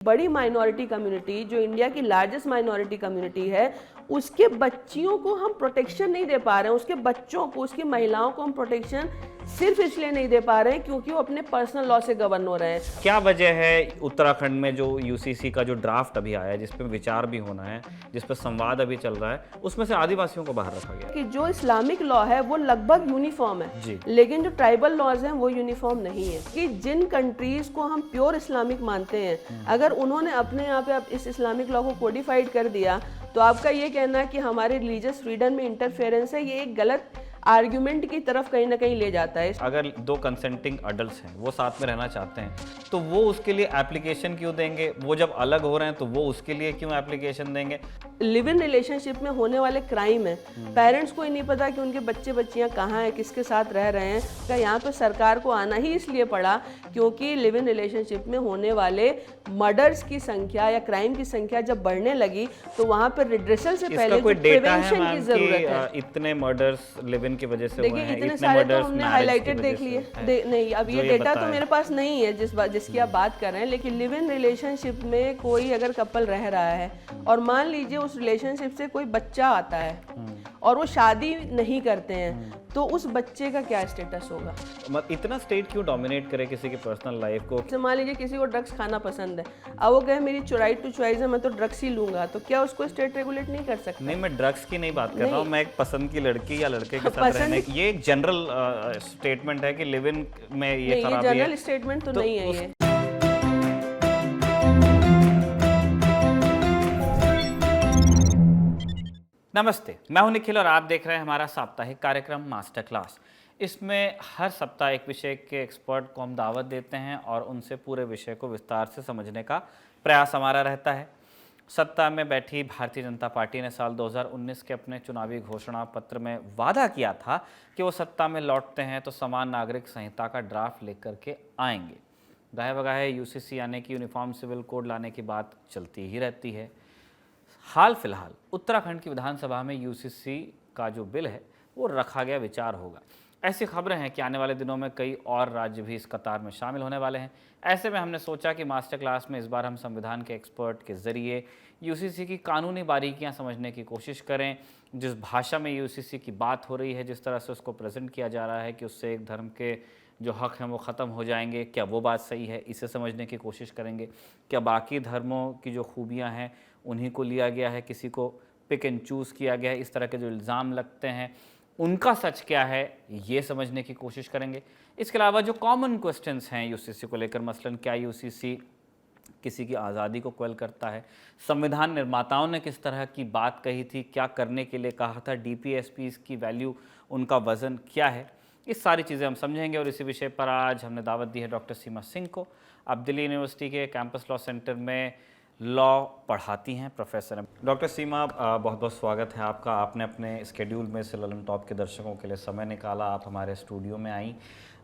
बड़ी minority community जो India की लार्जेस्ट माइनॉरिटी कम्युनिटी है, उसके बच्चियों को हम प्रोटेक्शन नहीं दे पा रहे हैं, उसके बच्चों को, उसकी महिलाओं को हम प्रोटेक्शन सिर्फ इसलिए नहीं दे पा रहे हैं क्योंकि वो अपने पर्सनल लॉ से गवर्न हो रहे हैं। क्या वजह है उत्तराखंड में जो यूसीसी का जो ड्राफ्ट अभी आया है, जिस पे विचार भी होना है, जिस पे संवाद अभी चल रहा है, उसमें से आदिवासियों को बाहर रखा गया कि जो इस्लामिक लॉ है वो लगभग यूनिफॉर्म है जी। लेकिन जो ट्राइबल लॉज हैं वो यूनिफॉर्म नहीं है। कि जिन कंट्रीज को हम प्योर इस्लामिक मानते हैं, अगर उन्होंने अपने यहाँ पे अब इस इस्लामिक लॉ को कोडिफाइड कर दिया तो आपका ये कहना कि हमारे रिलीजियस फ्रीडम में इंटरफेरेंस है, ये एक गलत आर्ग्यूमेंट की तरफ कहीं ना कहीं ले जाता है। अगर दो कंसेंटिंग अडल्ट्स हैं, वो साथ में रहना चाहते हैं, तो वो उसके लिए एप्लीकेशन क्यों देंगे? वो जब अलग हो रहे हैं तो वो उसके लिए क्यों एप्लीकेशन देंगे? लिव इन रिलेशनशिप में होने वाले क्राइम है, पेरेंट्स को ही नहीं पता कि उनके बच्चे बच्चियां कहाँ हैं, किसके साथ रह रहे हैं। क्या यहाँ पे सरकार को आना ही इसलिए पड़ा क्योंकि लिव इन रिलेशनशिप में होने वाले मर्डर्स की संख्या या क्राइम की संख्या जब बढ़ने लगी तो वहाँ पर रिड्रेसल से पहले कोई डेटा है प्रिवेंशन की जरूरत है। इतने मर्डर्स लिव इन की वजह से हुए हैं, इतने सारे तो हमने हाईलाइटेड देख लिए। नहीं, अब ये डेटा तो बताया। मेरे पास नहीं है जिसकी आप बात कर रहे हैं, लेकिन लिव इन रिलेशनशिप में कोई अगर कपल रह रहा है और मान लीजिए उस रिलेशनशिप से कोई बच्चा आता है और वो शादी नहीं करते हैं, तो उस बच्चे का क्या स्टेटस होगा? इतना स्टेट क्यों डोमिनेट करे किसी की पर्सनल लाइफ को? जैसे मान लीजिए किसी को ड्रग्स खाना पसंद है, अब वो कहे मेरी राइट टू चॉइस है, मैं तो ड्रग्स ही लूंगा, तो क्या उसको स्टेट रेगुलेट नहीं कर सकता? नहीं, मैं ड्रग्स की नहीं बात कर रहा हूँ, मैं एक पसंद की लड़की या लड़के के साथ रहने की, ये एक जनरल स्टेटमेंट है कि लिव इन में ये खराबी है। जनरल स्टेटमेंट तो नहीं है ये। नमस्ते, मैं हूं निखिल और आप देख रहे हैं हमारा साप्ताहिक कार्यक्रम मास्टर क्लास। इसमें हर सप्ताह एक विषय के एक्सपर्ट को हम दावत देते हैं और उनसे पूरे विषय को विस्तार से समझने का प्रयास हमारा रहता है। सत्ता में बैठी भारतीय जनता पार्टी ने साल 2019 के अपने चुनावी घोषणा पत्र में वादा किया था कि वो सत्ता में लौटते हैं तो समान नागरिक संहिता का ड्राफ्ट लेकर के आएंगे। गाहे बगाहे यूसीसी यानी कि यूनिफॉर्म सिविल कोड लाने की बात चलती ही रहती है। हाल फिलहाल उत्तराखंड की विधानसभा में यूसीसी का जो बिल है वो रखा गया, विचार होगा। ऐसी खबरें हैं कि आने वाले दिनों में कई और राज्य भी इस कतार में शामिल होने वाले हैं। ऐसे में हमने सोचा कि मास्टर क्लास में इस बार हम संविधान के एक्सपर्ट के ज़रिए यूसीसी की कानूनी बारीकियां समझने की कोशिश करें। जिस भाषा में यूसीसी की बात हो रही है, जिस तरह से उसको प्रेजेंट किया जा रहा है कि उससे एक धर्म के जो हक हैं वो ख़त्म हो जाएंगे, क्या वो बात सही है? इसे समझने की कोशिश करेंगे। क्या बाकी धर्मों की जो खूबियाँ हैं उन्हीं को लिया गया है, किसी को पिक एंड चूज़ किया गया है? इस तरह के जो इल्ज़ाम लगते हैं उनका सच क्या है, ये समझने की कोशिश करेंगे। इसके अलावा जो कॉमन क्वेश्चंस हैं यूसीसी को लेकर, मसलन क्या यूसीसी किसी की आज़ादी को क्वेल करता है? संविधान निर्माताओं ने किस तरह की बात कही थी, क्या करने के लिए कहा था? डीपीएसपीज़ की वैल्यू, उनका वज़न क्या है? इस सारी चीज़ें हम समझेंगे और इसी विषय पर आज हमने दावत दी है डॉक्टर सीमा सिंह को। आप दिल्ली यूनिवर्सिटी के कैंपस लॉ सेंटर में लॉ पढ़ाती हैं, प्रोफेसर हैं। डॉक्टर सीमा, बहुत बहुत स्वागत है आपका। आपने अपने स्केड्यूल में से ललन टॉप के दर्शकों के लिए समय निकाला, आप हमारे स्टूडियो में आई,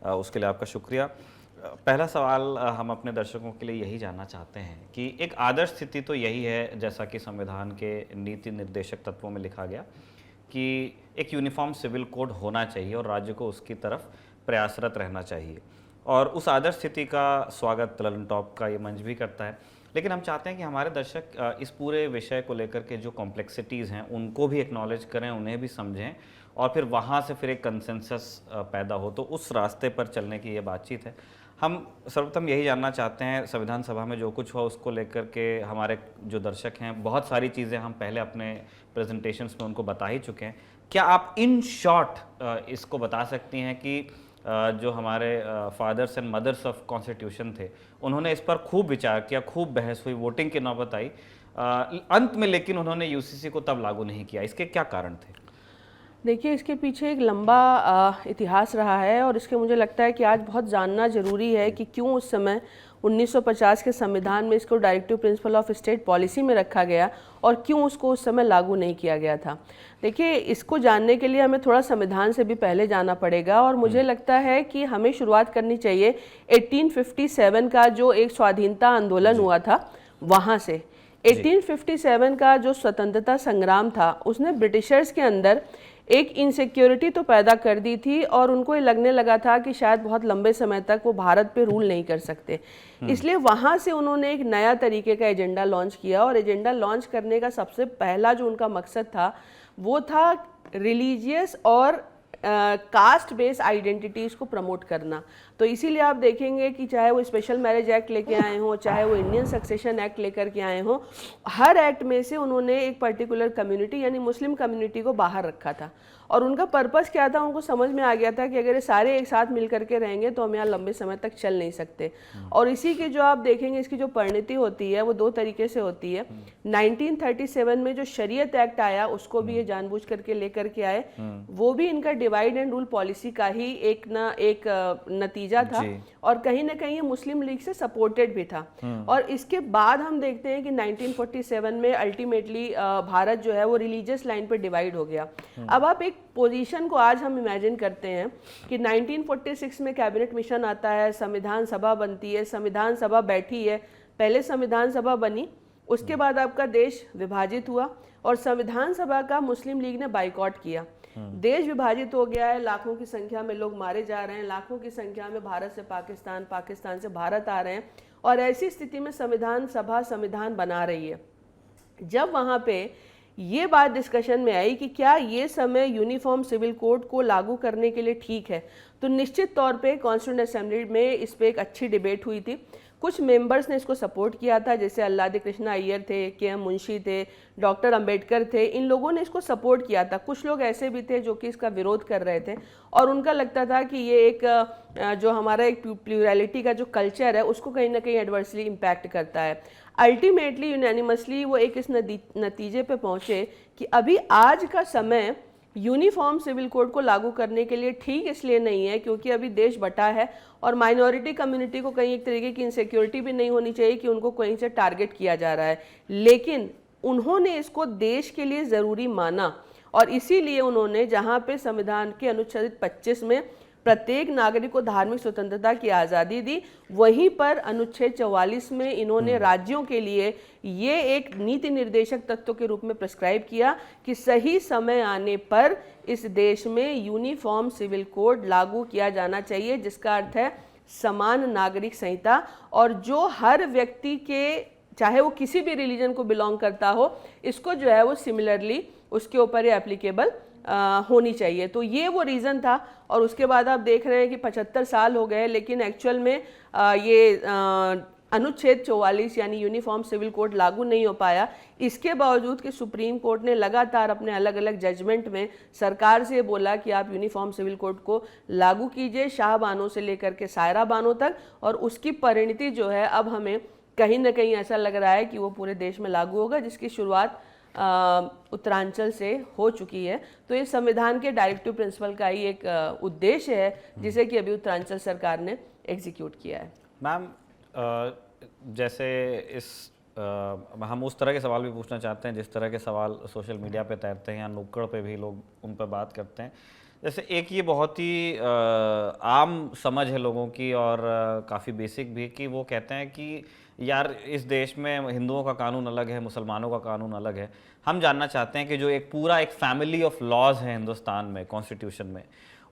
उसके लिए आपका शुक्रिया। पहला सवाल हम अपने दर्शकों के लिए यही जानना चाहते हैं कि एक आदर्श स्थिति तो यही है, जैसा कि संविधान के नीति निर्देशक तत्वों में लिखा गया, कि एक यूनिफॉर्म सिविल कोड होना चाहिए और राज्य को उसकी तरफ प्रयासरत रहना चाहिए, और उस आदर्श स्थिति का स्वागत ललन टॉप का ये मंच भी करता है। लेकिन हम चाहते हैं कि हमारे दर्शक इस पूरे विषय को लेकर के जो कॉम्प्लेक्सिटीज़ हैं उनको भी एक्नॉलेज करें, उन्हें भी समझें, और फिर वहाँ से फिर एक कंसेंसस पैदा हो, तो उस रास्ते पर चलने की ये बातचीत है। हम सर्वप्रथम यही जानना चाहते हैं, संविधान सभा में जो कुछ हुआ उसको लेकर के हमारे जो दर्शक हैं, बहुत सारी चीज़ें हम पहले अपने प्रेजेंटेशंस में उनको बता ही चुके हैं। क्या आप इन शॉर्ट इसको बता सकती हैं कि जो हमारे fathers and mothers of constitution थे, उन्होंने इस पर खूब विचार किया, खूब बहस हुई, वोटिंग की नौबत आई अंत में, लेकिन उन्होंने यूसीसी को तब लागू नहीं किया। इसके क्या कारण थे? देखिए, इसके पीछे एक लंबा इतिहास रहा है और इसके मुझे लगता है कि आज बहुत जानना ज़रूरी है कि क्यों उस समय 1950 के संविधान में इसको directive principle of state policy में रखा गया और क्यों उसको उस समय लागू नहीं किया गया था। देखिए, इसको जानने के लिए हमें थोड़ा संविधान से भी पहले जाना पड़ेगा और मुझे लगता है कि हमें शुरुआत करनी चाहिए 1857 का जो एक स्वाधीनता आंदोलन हुआ था वहाँ से। 1857 का जो स्वतंत्रता संग्राम था, उसने ब्रिटिशर्स के अंदर एक इनसिक्योरिटी तो पैदा कर दी थी और उनको ये लगने लगा था कि शायद बहुत लंबे समय तक वो भारत पे रूल नहीं कर सकते। इसलिए वहाँ से उन्होंने एक नया तरीके का एजेंडा लॉन्च किया और एजेंडा लॉन्च करने का सबसे पहला जो उनका मकसद था वो था रिलीजियस और कास्ट बेस्ड आइडेंटिटीज़ को प्रमोट करना। तो इसीलिए आप देखेंगे कि चाहे वो स्पेशल मैरिज एक्ट लेके आए हों, चाहे वो इंडियन सक्सेशन एक्ट लेकर के आए हों, हर एक्ट में से उन्होंने एक पर्टिकुलर कम्युनिटी यानी मुस्लिम कम्युनिटी को बाहर रखा था। और उनका पर्पस क्या था, उनको समझ में आ गया था कि अगर ये सारे एक साथ मिल करके रहेंगे तो हम यहाँ लंबे समय तक चल नहीं सकते। और इसी के जो आप देखेंगे इसकी जो परिणति होती है वो दो तरीके से होती है। 1937 में जो शरीयत एक्ट आया उसको भी ये जानबूझ करके लेकर के आए, वो भी इनका डिवाइड एंड रूल पॉलिसी का ही एक नतीजा था और कहीं ना कहीं ये मुस्लिम लीग से सपोर्टेड भी था। और इसके बाद हम देखते हैं कि 1947 में अल्टीमेटली भारत जो है वो रिलीजियस लाइन पे डिवाइड हो गया। अब आप एक पोजीशन को आज हम इमेजिन करते हैं कि 1946 में कैबिनेट मिशन आता है, संविधान सभा बनती है, संविधान सभा बैठी है, पहले संविधान सभा बनी, उसके बाद आपका देश विभाजित हुआ और संविधान सभा का मुस्लिम लीग ने बाइकॉट किया। देश विभाजित हो गया है, लाखों की संख्या में लोग मारे जा रहे हैं, लाखों की संख्या में भारत से पाकिस्तान, पाकिस्तान से भारत आ रहे हैं और ऐसी स्थिति में संविधान सभा संविधान बना रही है। जब वहाँ पे ये बात डिस्कशन में आई कि क्या ये समय यूनिफॉर्म सिविल कोड को लागू करने के लिए ठीक है, तो निश्चित तौर पे कॉन्स्टिट्यूएंट असेंबली में इस पे एक अच्छी डिबेट हुई थी। कुछ मेंबर्स ने इसको सपोर्ट किया था, जैसे अल्लादी कृष्णा अय्यर थे, के.एम. मुंशी थे, डॉक्टर अंबेडकर थे, इन लोगों ने इसको सपोर्ट किया था। कुछ लोग ऐसे भी थे जो कि इसका विरोध कर रहे थे और उनका लगता था कि ये एक जो हमारा एक प्लूरैलिटी का जो कल्चर है उसको कहीं ना कहीं एडवर्सली इम्पैक्ट करता है। अल्टीमेटली यूनैनिमसली वो एक इस नतीजे पे पहुंचे कि अभी आज का समय यूनिफॉर्म सिविल कोड को लागू करने के लिए ठीक इसलिए नहीं है क्योंकि अभी देश बटा है और माइनॉरिटी कम्युनिटी को कहीं एक तरीके की इनसिक्योरिटी भी नहीं होनी चाहिए कि उनको कहीं से टारगेट किया जा रहा है। लेकिन उन्होंने इसको देश के लिए ज़रूरी माना और इसीलिए उन्होंने जहाँ पे संविधान के अनुच्छेद 25 में प्रत्येक नागरिक को धार्मिक स्वतंत्रता की आज़ादी दी, वहीं पर अनुच्छेद 44 में इन्होंने राज्यों के लिए ये एक नीति निर्देशक तत्व के रूप में प्रिस्क्राइब किया कि सही समय आने पर इस देश में यूनिफॉर्म सिविल कोड लागू किया जाना चाहिए, जिसका अर्थ है समान नागरिक संहिता, और जो हर व्यक्ति के चाहे वो किसी भी रिलीजन को बिलोंग करता हो, इसको जो है वो सिमिलरली उसके ऊपर ये एप्लीकेबल होनी चाहिए। तो ये वो रीज़न था और उसके बाद आप देख रहे हैं कि 75 साल हो गए, लेकिन एक्चुअल में ये अनुच्छेद 44 यानी यूनिफॉर्म सिविल कोड लागू नहीं हो पाया। इसके बावजूद कि सुप्रीम कोर्ट ने लगातार अपने अलग अलग जजमेंट में सरकार से बोला कि आप यूनिफॉर्म सिविल कोड को लागू कीजिए, शाह बानो से लेकर के सायरा बानो तक, और उसकी परिणति जो है अब हमें कहीं ना कहीं ऐसा लग रहा है कि वो पूरे देश में लागू होगा, जिसकी शुरुआत उत्तरांचल से हो चुकी है। तो ये संविधान के डायरेक्टिव प्रिंसिपल का ही एक उद्देश्य है जिसे कि अभी उत्तरांचल सरकार ने एग्जीक्यूट किया है। मैम, जैसे हम उस तरह के सवाल भी पूछना चाहते हैं जिस तरह के सवाल सोशल मीडिया पे तैरते हैं या नुक्कड़ पे भी लोग उन पर बात करते हैं। जैसे एक ये बहुत ही आम समझ है लोगों की और काफ़ी बेसिक भी, कि वो कहते हैं कि यार इस देश में हिंदुओं का कानून अलग है, मुसलमानों का कानून अलग है। हम जानना चाहते हैं कि जो एक पूरा एक फैमिली ऑफ लॉज है हिंदुस्तान में, कॉन्स्टिट्यूशन में,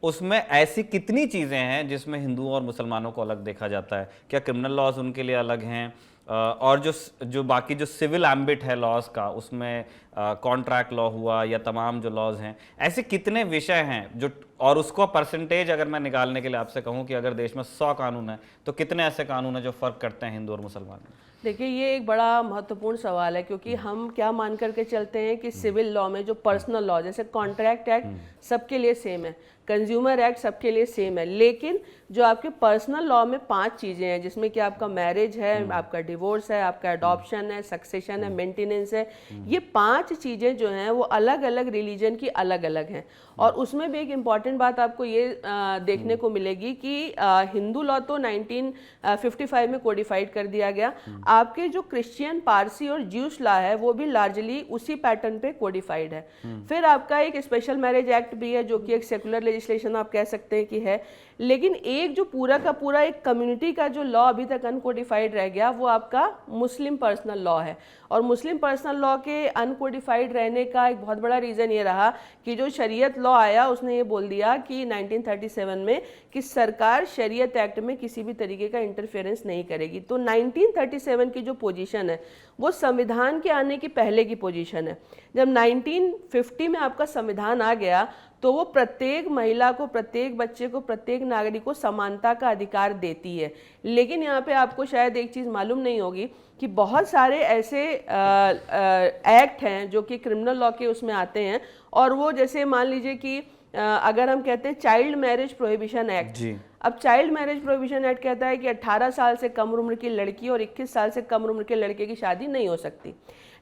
उसमें ऐसी कितनी चीज़ें हैं जिसमें हिंदुओं और मुसलमानों को अलग देखा जाता है? क्या क्रिमिनल लॉज उनके लिए अलग हैं? और जो बाकी जो सिविल एम्बिट है लॉज का, उसमें कॉन्ट्रैक्ट लॉ हुआ या तमाम जो लॉज हैं, ऐसे कितने विषय हैं जो, और उसको परसेंटेज अगर मैं निकालने के लिए आपसे कहूं कि अगर देश में 100 कानून है तो कितने ऐसे कानून हैं जो फ़र्क करते हैं हिंदू और मुसलमान में? देखिए, ये एक बड़ा महत्वपूर्ण सवाल है क्योंकि हम क्या मान करके चलते हैं कि सिविल लॉ में जो पर्सनल लॉ, जैसे कॉन्ट्रैक्ट एक्ट सबके लिए सेम है, कंज्यूमर एक्ट सबके लिए सेम है, लेकिन जो आपके पर्सनल लॉ में 5 चीज़ें हैं जिसमें कि आपका मैरिज है, आपका डिवोर्स है, आपका अडॉप्शन है, सक्सेशन है, मेंटेनेंस है, ये 5 चीज़ें जो हैं वो अलग अलग रिलीजन की अलग अलग हैं। और उसमें भी एक इम्पॉर्टेंट इम्पॉर्टेंट बात आपको ये देखने को मिलेगी कि हिंदू लॉ तो 1955 में कोडिफाइड कर दिया गया। आपके जो क्रिश्चियन, पारसी और ज्यूश लॉ है वो भी लार्जली उसी पैटर्न पे कोडिफाइड है। फिर आपका एक स्पेशल मैरिज एक्ट भी है जो कि एक सेकुलर लेजिस्लेशन आप कह सकते हैं कि है। लेकिन एक जो पूरा का पूरा एक कम्युनिटी का जो लॉ अभी तक अनकोडिफाइड रह गया वो आपका मुस्लिम पर्सनल लॉ है। और मुस्लिम पर्सनल लॉ के अनकोडिफाइड रहने का एक बहुत बड़ा रीज़न ये रहा कि जो शरीयत लॉ आया उसने ये बोल दिया कि 1937 में कि सरकार शरीयत एक्ट में किसी भी तरीके का इंटरफेरेंस नहीं करेगी। तो 1937 की जो पोजीशन है वो संविधान के आने की पहले की पोजीशन है। जब 1950 में आपका संविधान आ गया तो वो प्रत्येक महिला को, प्रत्येक बच्चे को, प्रत्येक नागरिक को समानता का अधिकार देती है। लेकिन यहाँ पे आपको शायद एक चीज़ मालूम नहीं होगी कि बहुत सारे ऐसे एक्ट हैं जो कि क्रिमिनल लॉ के उसमें आते हैं, और वो जैसे मान लीजिए कि अगर हम कहते हैं चाइल्ड मैरिज प्रोहिबिशन एक्ट। अब चाइल्ड मैरिज प्रोहिबिशन एक्ट कहता है कि 18 साल से कम उम्र की लड़की और 21 साल से कम उम्र के लड़के की शादी नहीं हो सकती।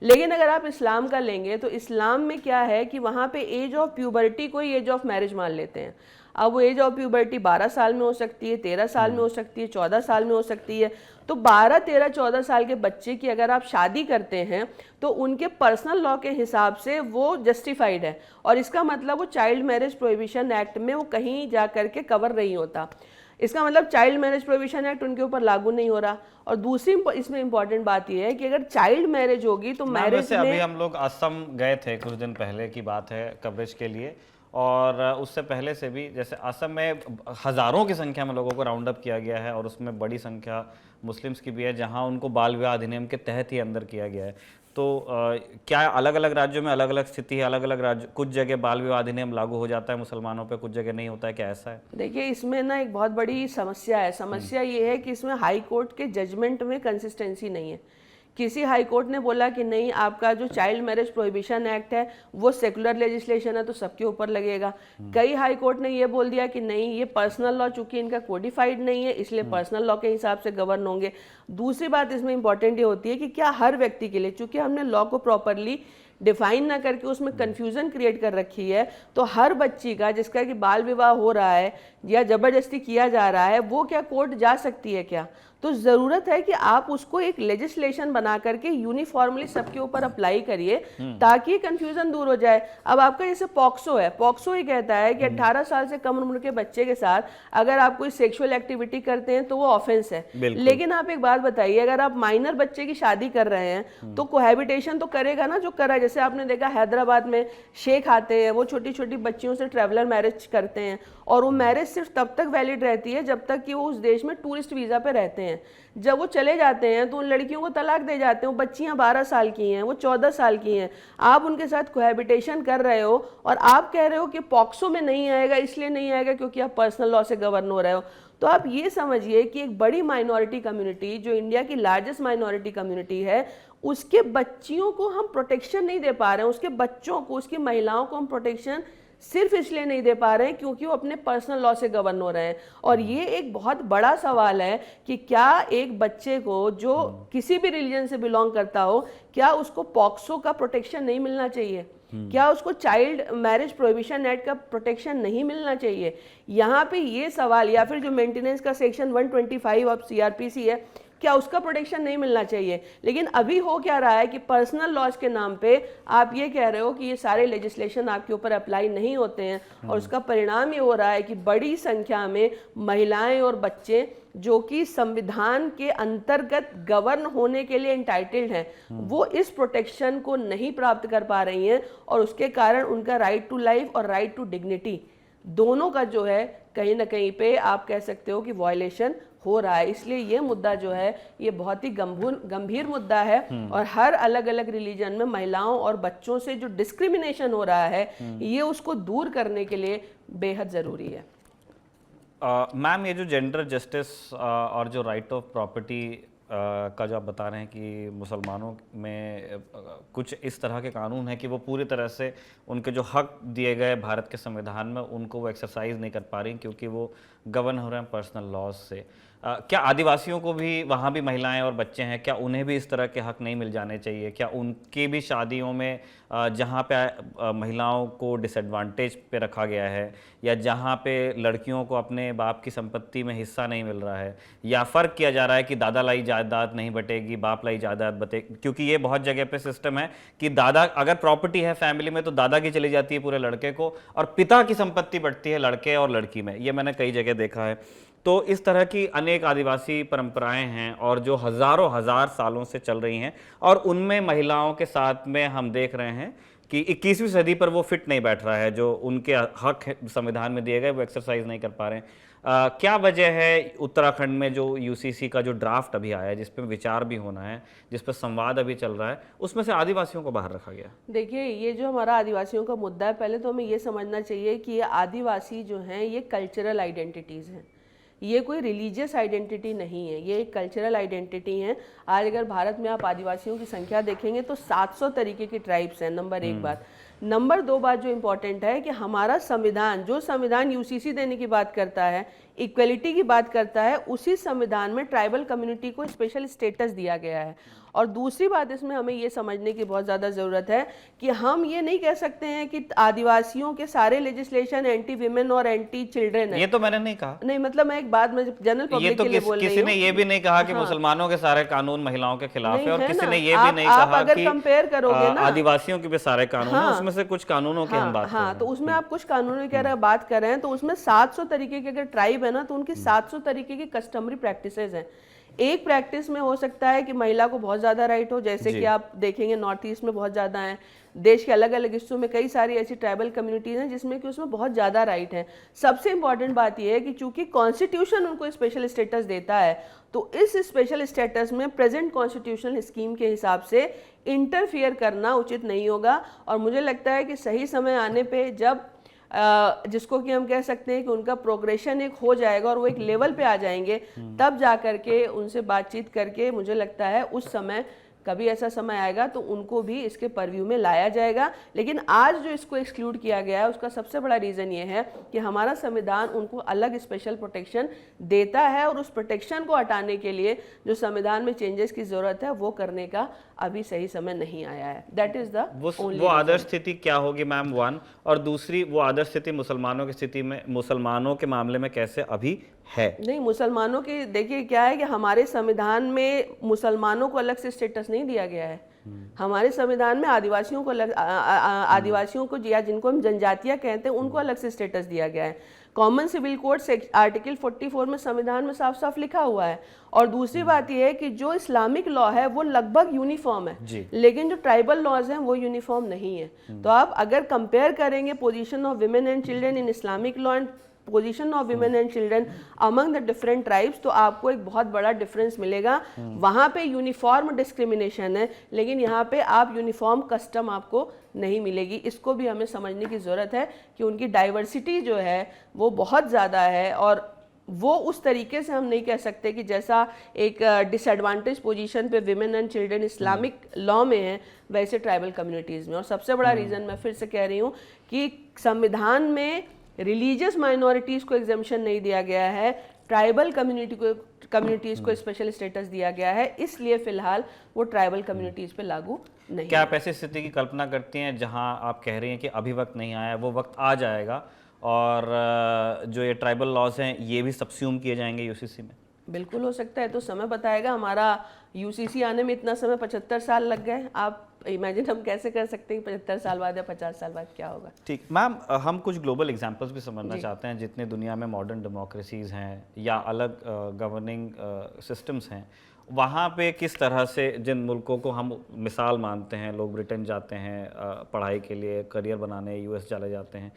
लेकिन अगर आप इस्लाम का लेंगे तो इस्लाम में क्या है कि वहाँ पे एज ऑफ प्यूबर्टी को ही एज ऑफ मैरिज मान लेते हैं। अब वो एज ऑफ प्यूबर्टी 12 साल में हो सकती है, 13 साल में हो सकती है, 14 साल में हो सकती है। तो 12, 13, 14 साल के बच्चे की अगर आप शादी करते हैं तो उनके पर्सनल लॉ के हिसाब से वो जस्टिफाइड है, और इसका मतलब वो चाइल्ड मैरिज प्रोहिबिशन एक्ट में वो कहीं जा करके कवर नहीं होता। इसका मतलब चाइल्ड मैरिज प्रोहिबिशन एक्ट उनके ऊपर लागू नहीं हो रहा। और दूसरी इसमें इंपॉर्टेंट बात यह है कि अगर चाइल्ड मैरिज होगी तो मैरिज में अभी हम लोग असम गए थे, कुछ दिन पहले की बात है, कवरेज के लिए। और उससे पहले से भी जैसे असम में हज़ारों की संख्या में लोगों को राउंड अप किया गया है, और उसमें बड़ी संख्या मुस्लिम्स की भी है, जहां उनको बाल विवाह अधिनियम के तहत ही अंदर किया गया है। तो क्या अलग अलग राज्यों में अलग अलग स्थिति है? अलग अलग राज्य, कुछ जगह बाल विवाह अधिनियम लागू हो जाता है मुसलमानों पे, कुछ जगह नहीं होता है, क्या ऐसा है? देखिए, इसमें ना एक बहुत बड़ी समस्या है। समस्या ये है कि इसमें हाई कोर्ट के जजमेंट में कंसिस्टेंसी नहीं है। किसी हाई कोर्ट ने बोला कि नहीं, आपका जो चाइल्ड मैरिज प्रोहिबिशन एक्ट है वो सेकुलर लेजिस्लेशन है तो सबके ऊपर लगेगा। कई हाई कोर्ट ने ये बोल दिया कि नहीं, ये पर्सनल लॉ चूंकि इनका कोडिफाइड नहीं है इसलिए पर्सनल लॉ के हिसाब से गवर्न होंगे। दूसरी बात इसमें इंपॉर्टेंट ये होती है कि क्या हर व्यक्ति के लिए, चूंकि हमने लॉ को प्रॉपरली डिफाइन ना करके उसमें कंफ्यूजन क्रिएट कर रखी है, तो हर बच्ची का जिसका कि बाल विवाह हो रहा है या जबरदस्ती किया जा रहा है वो क्या कोर्ट जा सकती है क्या? तो ज़रूरत है कि आप उसको एक लेजिस्लेशन बना करके यूनिफॉर्मली सबके ऊपर अप्लाई करिए ताकि कंफ्यूजन दूर हो जाए। अब आपका जैसे पॉक्सो है, पॉक्सो ही कहता है कि 18 साल से कम उम्र के बच्चे के साथ अगर आप कोई सेक्सुअल एक्टिविटी करते हैं तो वो ऑफेंस है। लेकिन आप एक बात बताइए, अगर आप माइनर बच्चे की शादी कर रहे हैं तो कोहैबिटेशन तो करेगा ना जो करा। जैसे आपने देखा हैदराबाद में शेख आते हैं, वो छोटी छोटी बच्चियों से ट्रैवलर मैरिज करते हैं, और वो मैरिज सिर्फ तब तक वैलिड रहती है जब तक कि वो उस देश में टूरिस्ट वीज़ा पे रहते हैं। जब वो चले जाते हैं तो उन लड़कियों को तलाक दे जाते हैं। वो बच्चियां 12 साल की हैं, वो 14 साल की हैं, आप उनके साथ कोहैबिटेशन कर रहे हो और आप कह रहे हो कि पॉक्सो में नहीं आएगा। इसलिए नहीं आएगा क्योंकि आप पर्सनल लॉ से गवर्न हो रहे हो। तो आप ये समझिए कि एक बड़ी माइनॉरिटी कम्युनिटी, जो इंडिया की लार्जेस्ट माइनॉरिटी कम्युनिटी है, उसके बच्चियों को हम प्रोटेक्शन नहीं दे पा रहे हैं। उसके बच्चों को, उसकी महिलाओं को हम प्रोटेक्शन सिर्फ इसलिए नहीं दे पा रहे हैं क्योंकि वो अपने पर्सनल लॉ से गवर्न हो रहे हैं। और ये एक बहुत बड़ा सवाल है कि क्या एक बच्चे को जो किसी भी रिलीजन से बिलोंग करता हो, क्या उसको पॉक्सो का प्रोटेक्शन नहीं मिलना चाहिए? क्या उसको चाइल्ड मैरिज प्रोहिबिशन एक्ट का प्रोटेक्शन नहीं मिलना चाहिए? यहाँ पे ये सवाल, या फिर जो मेंटेनेंस का सेक्शन 125 ऑफ सीआरपीसी है, क्या उसका प्रोटेक्शन नहीं मिलना चाहिए? लेकिन अभी हो क्या रहा है कि पर्सनल लॉज के नाम पे आप ये कह रहे हो कि ये सारे लेजिस्लेशन आपके ऊपर अप्लाई नहीं होते हैं, और उसका परिणाम ये हो रहा है कि बड़ी संख्या में महिलाएं और बच्चे जो कि संविधान के अंतर्गत गवर्न होने के लिए इंटाइटल्ड हैं, वो इस प्रोटेक्शन को नहीं प्राप्त कर पा रही हैं, और उसके कारण उनका राइट टू लाइफ और राइट टू डिग्निटी दोनों का जो है कहीं ना कहीं पे आप कह सकते हो कि वायलेशन हो रहा है। इसलिए ये मुद्दा जो है ये बहुत ही गंभीर मुद्दा है, और हर अलग अलग रिलीजन में महिलाओं और बच्चों से जो डिस्क्रिमिनेशन हो रहा है ये उसको दूर करने के लिए बेहद ज़रूरी है। मैम, ये जो जेंडर जस्टिस और जो राइट ऑफ प्रॉपर्टी का जो आप बता रहे हैं कि मुसलमानों में कुछ इस तरह के कानून हैं कि वो पूरी तरह से उनके जो हक दिए गए भारत के संविधान में उनको वो एक्सरसाइज नहीं कर पा रही क्योंकि वो गवर्न हो रहे हैं पर्सनल लॉज से। क्या आदिवासियों को भी वहाँ भी महिलाएं और बच्चे हैं, क्या उन्हें भी इस तरह के हक नहीं मिल जाने चाहिए? क्या उनकी भी शादियों में जहाँ पे महिलाओं को डिसएडवांटेज पे रखा गया है, या जहाँ पे लड़कियों को अपने बाप की संपत्ति में हिस्सा नहीं मिल रहा है, या फ़र्क किया जा रहा है कि दादा लाई जायदाद नहीं बटेगी, बाप लाई जायदाद बटेगी? क्योंकि ये बहुत जगह पे सिस्टम है कि दादा, अगर प्रॉपर्टी है फैमिली में तो दादा की चली जाती है पूरे लड़के को, और पिता की संपत्ति बढ़ती है लड़के और लड़की में। ये मैंने कई जगह देखा है। तो इस तरह की अनेक आदिवासी परंपराएं हैं और जो हज़ारों हज़ार सालों से चल रही हैं, और उनमें महिलाओं के साथ में हम देख रहे हैं कि 21वीं सदी पर वो फिट नहीं बैठ रहा है। जो उनके हक संविधान में दिए गए वो एक्सरसाइज नहीं कर पा रहे हैं। क्या वजह है उत्तराखंड में जो यूसीसी का जो ड्राफ्ट अभी आया है, जिस पर विचार भी होना है, जिस पर संवाद अभी चल रहा है, उसमें से आदिवासियों को बाहर रखा गया? देखिए, ये जो हमारा आदिवासियों का मुद्दा है, पहले तो हमें ये समझना चाहिए कि ये आदिवासी जो हैं ये कल्चरल आइडेंटिटीज़ हैं, ये कोई रिलीजियस आइडेंटिटी नहीं है, ये एक कल्चरल आइडेंटिटी है। आज अगर भारत में आप आदिवासियों की संख्या देखेंगे तो 700 तरीके की ट्राइब्स हैं, नंबर एक बात। नंबर दो बात जो इम्पोर्टेंट है कि हमारा संविधान, जो संविधान यूसीसी देने की बात करता है, इक्वलिटी की बात करता है, उसी संविधान में ट्राइबल कम्युनिटी को स्पेशल स्टेटस दिया गया है। और दूसरी बात इसमें हमें ये समझने की बहुत ज़्यादा ज़रूरत है कि हम ये नहीं कह सकते हैं कि आदिवासियों के सारे लेजिस्लेशन एंटी विमेन और एंटी चिल्ड्रन है। ये तो मैंने नहीं कहा। नहीं, मतलब मैं एक बात में जनरल पब्लिक के लिए बोल रही हूँ। किसी ने ये भी नहीं कहा कि मुसलमानों के सारे कानून महिलाओं के खिलाफ है, और किसी ने ये आप, भी नहीं कहा अगर कि कंपेयर करोगे ना, आदिवासियों के भी सारे कानून हैं, उसमें से कुछ कानूनों की हम बात कर रहे हैं। तो उसमें आप कुछ कानूनों की अगर बात कर रहे हैं तो उसमें 700 तरीके के अगर ट्राइब है ना, तो उनकी 700 तरीके की कस्टमरी प्रैक्टिसेस हैं। एक प्रैक्टिस में हो सकता है कि महिला को बहुत ज़्यादा राइट हो, जैसे कि आप देखेंगे नॉर्थ ईस्ट में बहुत ज़्यादा है, देश के अलग अलग हिस्सों में कई सारी ऐसी ट्राइबल कम्युनिटीज़ हैं जिसमें कि उसमें बहुत ज़्यादा राइट है। सबसे इंपॉर्टेंट बात यह है कि चूंकि कॉन्स्टिट्यूशन उनको स्पेशल स्टेटस देता है, तो इस स्पेशल स्टेटस में प्रेजेंट कॉन्स्टिट्यूशनल स्कीम के हिसाब से इंटरफियर करना उचित नहीं होगा। और मुझे लगता है कि सही समय आने पे, जब जिसको कि हम कह सकते हैं कि उनका प्रोग्रेशन एक हो जाएगा और वो एक लेवल पे आ जाएंगे, तब जा करके उनसे बातचीत करके मुझे लगता है उस समय कभी ऐसा समय आएगा तो उनको भी इसके परव्यू में लाया जाएगा। लेकिन आज जो इसको एक्सक्लूड किया गया है उसका सबसे बड़ा रीज़न ये है कि हमारा संविधान उनको अलग स्पेशल प्रोटेक्शन देता है, और उस प्रोटेक्शन को हटाने के लिए जो संविधान में चेंजेस की ज़रूरत है वो करने का अभी सही समय नहीं आया है। दैट इज़ द वो आदर्श स्थिति क्या होगी मैम, वन, और दूसरी वो आदर्श स्थिति मुसलमानों की स्थिति में, मुसलमानों के मामले में कैसे अभी है? नहीं, मुसलमानों की देखिए क्या है कि हमारे संविधान में मुसलमानों को अलग से स्टेटस नहीं दिया गया है। हमारे संविधान में आदिवासियों को अलग, आदिवासियों को या जिनको हम जनजातियां कहते हैं उनको अलग से स्टेटस दिया गया है। कॉमन सिविल कोड आर्टिकल 44 में संविधान में साफ साफ लिखा हुआ है। और दूसरी बात यह है कि जो इस्लामिक लॉ है वो लगभग यूनिफॉर्म है, लेकिन जो ट्राइबल लॉज हैं वो यूनिफॉर्म नहीं है। तो आप अगर कंपेयर करेंगे position of women and children in Islamic law and position of women and children among the different tribes, तो आपको एक बहुत बड़ा डिफरेंस मिलेगा। वहाँ पे यूनिफॉर्म डिस्क्रिमिनेशन है, लेकिन यहाँ पे आप यूनिफॉर्म कस्टम आपको नहीं मिलेगी। इसको भी हमें समझने की ज़रूरत है कि उनकी डाइवर्सिटी जो है वो बहुत ज़्यादा है, और वो उस तरीके से हम नहीं कह सकते कि जैसा एक डिसएडवांटेज पोजीशन पे women and children Islamic law में है वैसे ट्राइबल कम्युनिटीज़ में। और सबसे बड़ा रीज़न मैं फिर से कह रही हूँ कि संविधान में रिलीजियस माइनॉरिटीज़ को एग्जेम्पशन नहीं दिया गया है, ट्राइबल कम्युनिटीज़ को स्पेशल स्टेटस दिया गया है, इसलिए फिलहाल वो ट्राइबल कम्युनिटीज़ पे लागू नहीं। क्या आप ऐसी स्थिति की कल्पना करती हैं जहां आप कह रही हैं कि अभी वक्त नहीं आया, वो वक्त आ जाएगा और जो ये ट्राइबल लॉज हैं ये भी सबस्यूम किए जाएंगे यूसीसी में? बिल्कुल हो सकता है, तो समय बताएगा। हमारा यूसीसी आने में इतना समय 75 साल लग गए। आप इमेजिन हम कैसे कर सकते हैं 75 साल बाद या 50 साल बाद क्या होगा। ठीक मैम, हम कुछ ग्लोबल एग्जांपल्स भी समझना चाहते हैं। जितने दुनिया में मॉडर्न डेमोक्रेसीज़ हैं या अलग गवर्निंग सिस्टम्स हैं, वहाँ पे किस तरह से जिन मुल्कों को हम मिसाल मानते हैं, लोग ब्रिटेन जाते हैं पढ़ाई के लिए, करियर बनाने यूएस चले जाते हैं,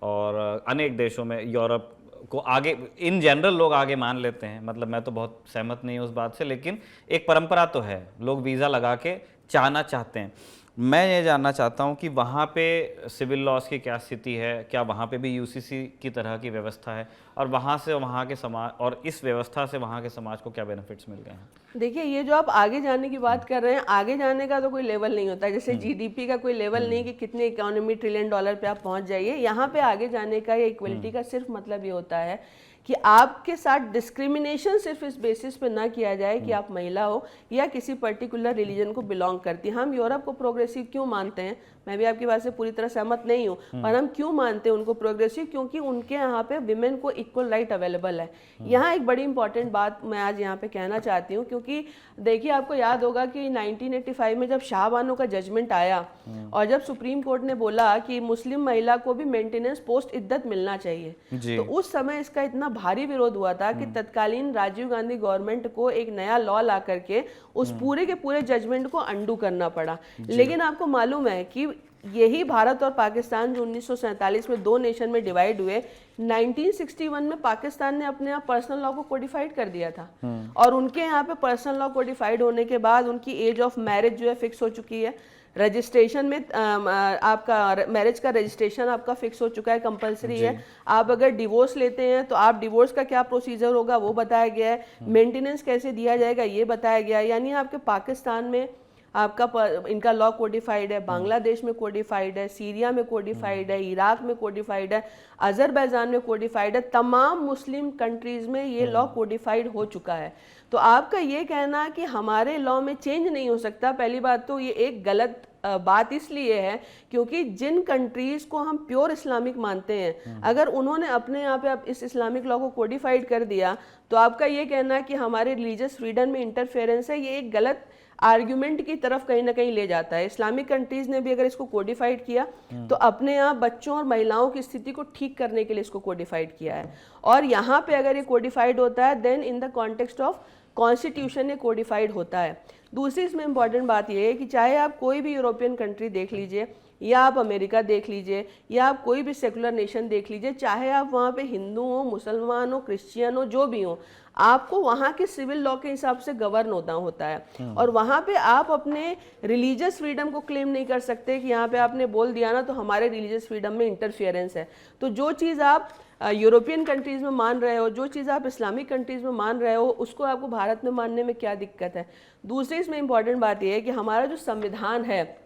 और अनेक देशों में यूरोप को आगे इन जनरल लोग आगे मान लेते हैं। मतलब मैं तो बहुत सहमत नहीं हूँ उस बात से, लेकिन एक परंपरा तो है, लोग वीज़ा लगा के जाना चाहते हैं। मैं ये जानना चाहता हूँ कि वहाँ पे सिविल लॉज की क्या स्थिति है, क्या वहाँ पे भी यूसीसी की तरह की व्यवस्था है, और वहाँ से वहाँ के समाज, और इस व्यवस्था से वहाँ के समाज को क्या बेनिफिट्स मिल गए हैं? देखिए, ये जो आप आगे जाने की बात कर रहे हैं, आगे जाने का तो कोई लेवल नहीं होता, जैसे जीडीपी का कोई लेवल नहीं कि कितने इकोनॉमी ट्रिलियन डॉलर पे आप पहुंच जाइए। यहाँ पे आगे जाने का या इक्वलिटी का सिर्फ मतलब ये होता है कि आपके साथ डिस्क्रिमिनेशन सिर्फ इस बेसिस पे ना किया जाए कि आप महिला हो या किसी पर्टिकुलर रिलीजन को बिलोंग करती हैं। हम यूरोप को प्रोग्रेसिव क्यों मानते हैं, मैं भी आपकी बात से पूरी तरह सहमत नहीं हूँ, पर हम क्यों मानते हैं उनको प्रोग्रेसिव, क्योंकि उनके यहाँ पे विमेन को इक्वल राइट अवेलेबल है। यहाँ एक बड़ी इंपॉर्टेंट बात मैं आज यहाँ पे कहना चाहती हूँ, क्योंकि देखिए आपको याद होगा कि 1985 में जब शाह बानो का जजमेंट आया और जब सुप्रीम कोर्ट ने बोला कि मुस्लिम महिला को भी मेंटेनेंस पोस्ट इद्दत मिलना चाहिए, तो उस समय इसका इतना भारी विरोध हुआ था कि तत्कालीन राजीव गांधी गवर्नमेंट को एक नया लॉ ला करके उस पूरे के पूरे जजमेंट को अंडू करना पड़ा। लेकिन आपको मालूम है कि यही भारत और पाकिस्तान जो 1947 में दो नेशन में डिवाइड हुए, 1961 में पाकिस्तान ने अपने आप पर्सनल लॉ को कोडिफाइड कर दिया था। और उनके यहाँ पे पर्सनल लॉ कोडिफाइड होने के बाद उनकी एज ऑफ मैरिज जो है फिक्स हो चुकी है। रजिस्ट्रेशन में आपका मैरिज का रजिस्ट्रेशन आपका फिक्स हो चुका है, कंपलसरी है। आप अगर डिवोर्स लेते हैं तो आप डिवोर्स का क्या प्रोसीजर होगा वो बताया गया है, मेंटेनेंस कैसे दिया जाएगा ये बताया गया है। यानी आपके पाकिस्तान में आपका इनका लॉ कोडिफाइड है, बांग्लादेश में कोडिफाइड है, सीरिया में कोडिफाइड है, इराक में कोडिफाइड है, अजरबैजान में कोडिफाइड है, तमाम मुस्लिम कंट्रीज में ये लॉ कोडिफाइड हो चुका है। तो आपका ये कहना कि हमारे लॉ में चेंज नहीं हो सकता, पहली बात तो ये एक गलत बात इसलिए है क्योंकि जिन कंट्रीज को हम प्योर इस्लामिक मानते हैं, अगर उन्होंने अपने यहाँ पे अब इस इस्लामिक लॉ को कोडिफाइड कर दिया, तो आपका ये कहना कि हमारे रिलीजियस फ्रीडम में इंटरफेरेंस है, ये एक गलत आर्ग्यूमेंट की तरफ कहीं ना कहीं ले जाता है। इस्लामिक कंट्रीज ने भी अगर इसको कोडिफाइड किया तो अपने आप बच्चों और महिलाओं की स्थिति को ठीक करने के लिए इसको कोडिफाइड किया है। और यहाँ पे अगर ये कोडिफाइड होता है then in the context of constitution ये कोडिफाइड होता है। दूसरी इसमें इंपॉर्टेंट बात यह है कि चाहे आप कोई भी यूरोपियन कंट्री देख लीजिए या आप अमेरिका देख लीजिए या आप कोई भी सेकुलर नेशन देख लीजिए, चाहे आप वहाँ पे हिंदू हो, मुसलमान हो, क्रिश्चियन हो, जो भी हो, आपको वहाँ के सिविल लॉ के हिसाब से गवर्न होता है। और वहाँ पे आप अपने रिलीजियस फ्रीडम को क्लेम नहीं कर सकते कि यहाँ पे आपने बोल दिया ना तो हमारे रिलीजियस फ्रीडम में इंटरफियरेंस है। तो जो चीज़ आप यूरोपियन कंट्रीज़ में मान रहे हो, जो चीज़ आप इस्लामिक कंट्रीज़ में मान रहे हो, उसको आपको भारत में मानने में क्या दिक्कत है। दूसरी इसमें इंपॉर्टेंट बात यह है कि हमारा जो संविधान है,